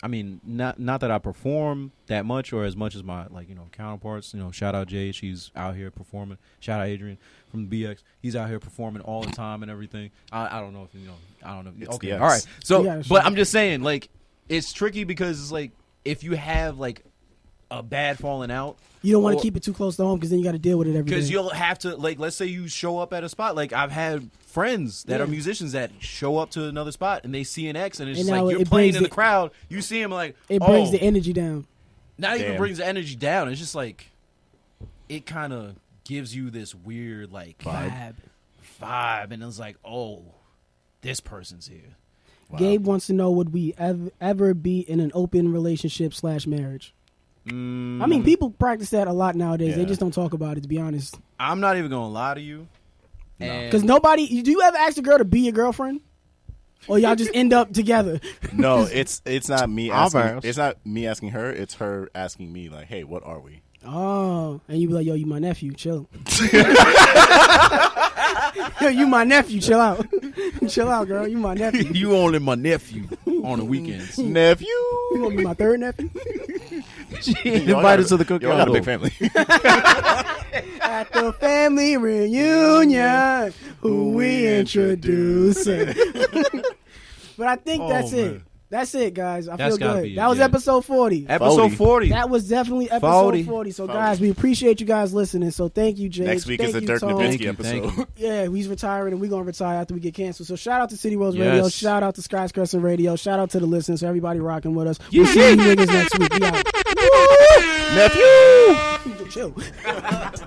[SPEAKER 2] I mean, not that I perform that much or as much as my counterparts. Shout out Jay, she's out here performing. Shout out Adrian from the BX, he's out here performing all the time and everything. I don't know if I don't know.
[SPEAKER 3] It's
[SPEAKER 2] Okay,
[SPEAKER 3] the X.
[SPEAKER 2] all right. So,
[SPEAKER 1] Yeah,
[SPEAKER 2] but
[SPEAKER 1] sure.
[SPEAKER 2] I'm just saying, it's tricky because it's if you have a bad falling out.
[SPEAKER 1] You don't want
[SPEAKER 2] Or-
[SPEAKER 1] to keep it too close to home because then you got to deal with it every day.
[SPEAKER 2] Because you'll have to, like, let's say you show up at a spot. Like, I've had friends that
[SPEAKER 1] Yeah.
[SPEAKER 2] are musicians that show up to another spot and they see an ex, and it's
[SPEAKER 1] And
[SPEAKER 2] just
[SPEAKER 1] now
[SPEAKER 2] like you're
[SPEAKER 1] it
[SPEAKER 2] playing
[SPEAKER 1] brings
[SPEAKER 2] in the
[SPEAKER 1] the-
[SPEAKER 2] crowd. You see him like,
[SPEAKER 1] it brings
[SPEAKER 2] oh,
[SPEAKER 1] the energy down.
[SPEAKER 2] not even
[SPEAKER 3] Damn.
[SPEAKER 2] brings the energy down. It's just like it kind of gives you this weird like vibe, and it's like, oh, this person's here.
[SPEAKER 3] Wow.
[SPEAKER 1] Gabe wants to know, would we ever be in an open relationship / marriage? I mean, people practice that a lot nowadays. They
[SPEAKER 3] Yeah.
[SPEAKER 1] just don't talk about it, to be honest.
[SPEAKER 2] I'm not even gonna lie to you. And-
[SPEAKER 1] Because nobody, do you ever ask a girl to be your girlfriend? Or y'all just end up together?
[SPEAKER 3] No, it's not me
[SPEAKER 2] I'll
[SPEAKER 3] asking.
[SPEAKER 2] bounce.
[SPEAKER 3] It's not me asking her. It's her asking me like, "Hey, what are we?"
[SPEAKER 1] Oh, and you be like, yo, you my nephew, chill. Yo, you my nephew, chill out. Chill out, girl, you my nephew.
[SPEAKER 2] you only my nephew on the weekends.
[SPEAKER 3] Nephew.
[SPEAKER 1] You gonna be my third nephew?
[SPEAKER 2] Invited to the cookout.
[SPEAKER 3] Y'all got a big family.
[SPEAKER 1] At the family reunion, who we introducing. But I think that's it.
[SPEAKER 2] man.
[SPEAKER 1] That's it, guys. I
[SPEAKER 2] That's
[SPEAKER 1] feel
[SPEAKER 2] gotta
[SPEAKER 1] good.
[SPEAKER 2] be it,
[SPEAKER 1] That was
[SPEAKER 2] yeah.
[SPEAKER 1] episode 40.
[SPEAKER 2] Episode 40.
[SPEAKER 1] That was definitely episode
[SPEAKER 2] 40.
[SPEAKER 1] 40. So, guys, we appreciate you guys listening. So, thank you, Jay.
[SPEAKER 3] Next week
[SPEAKER 1] thank
[SPEAKER 3] is the
[SPEAKER 1] you,
[SPEAKER 3] Dirk
[SPEAKER 1] Tone.
[SPEAKER 3] Nowitzki
[SPEAKER 2] Thank you.
[SPEAKER 3] episode.
[SPEAKER 1] Yeah, he's retiring, and we're going to retire after we get canceled. So, shout out to City Rose Radio.
[SPEAKER 2] Yes.
[SPEAKER 1] Shout out to Skyscraper Radio. Shout out to the listeners. Everybody rocking with us. We'll see you niggas next week. We out.
[SPEAKER 3] Nephew.
[SPEAKER 1] Chill.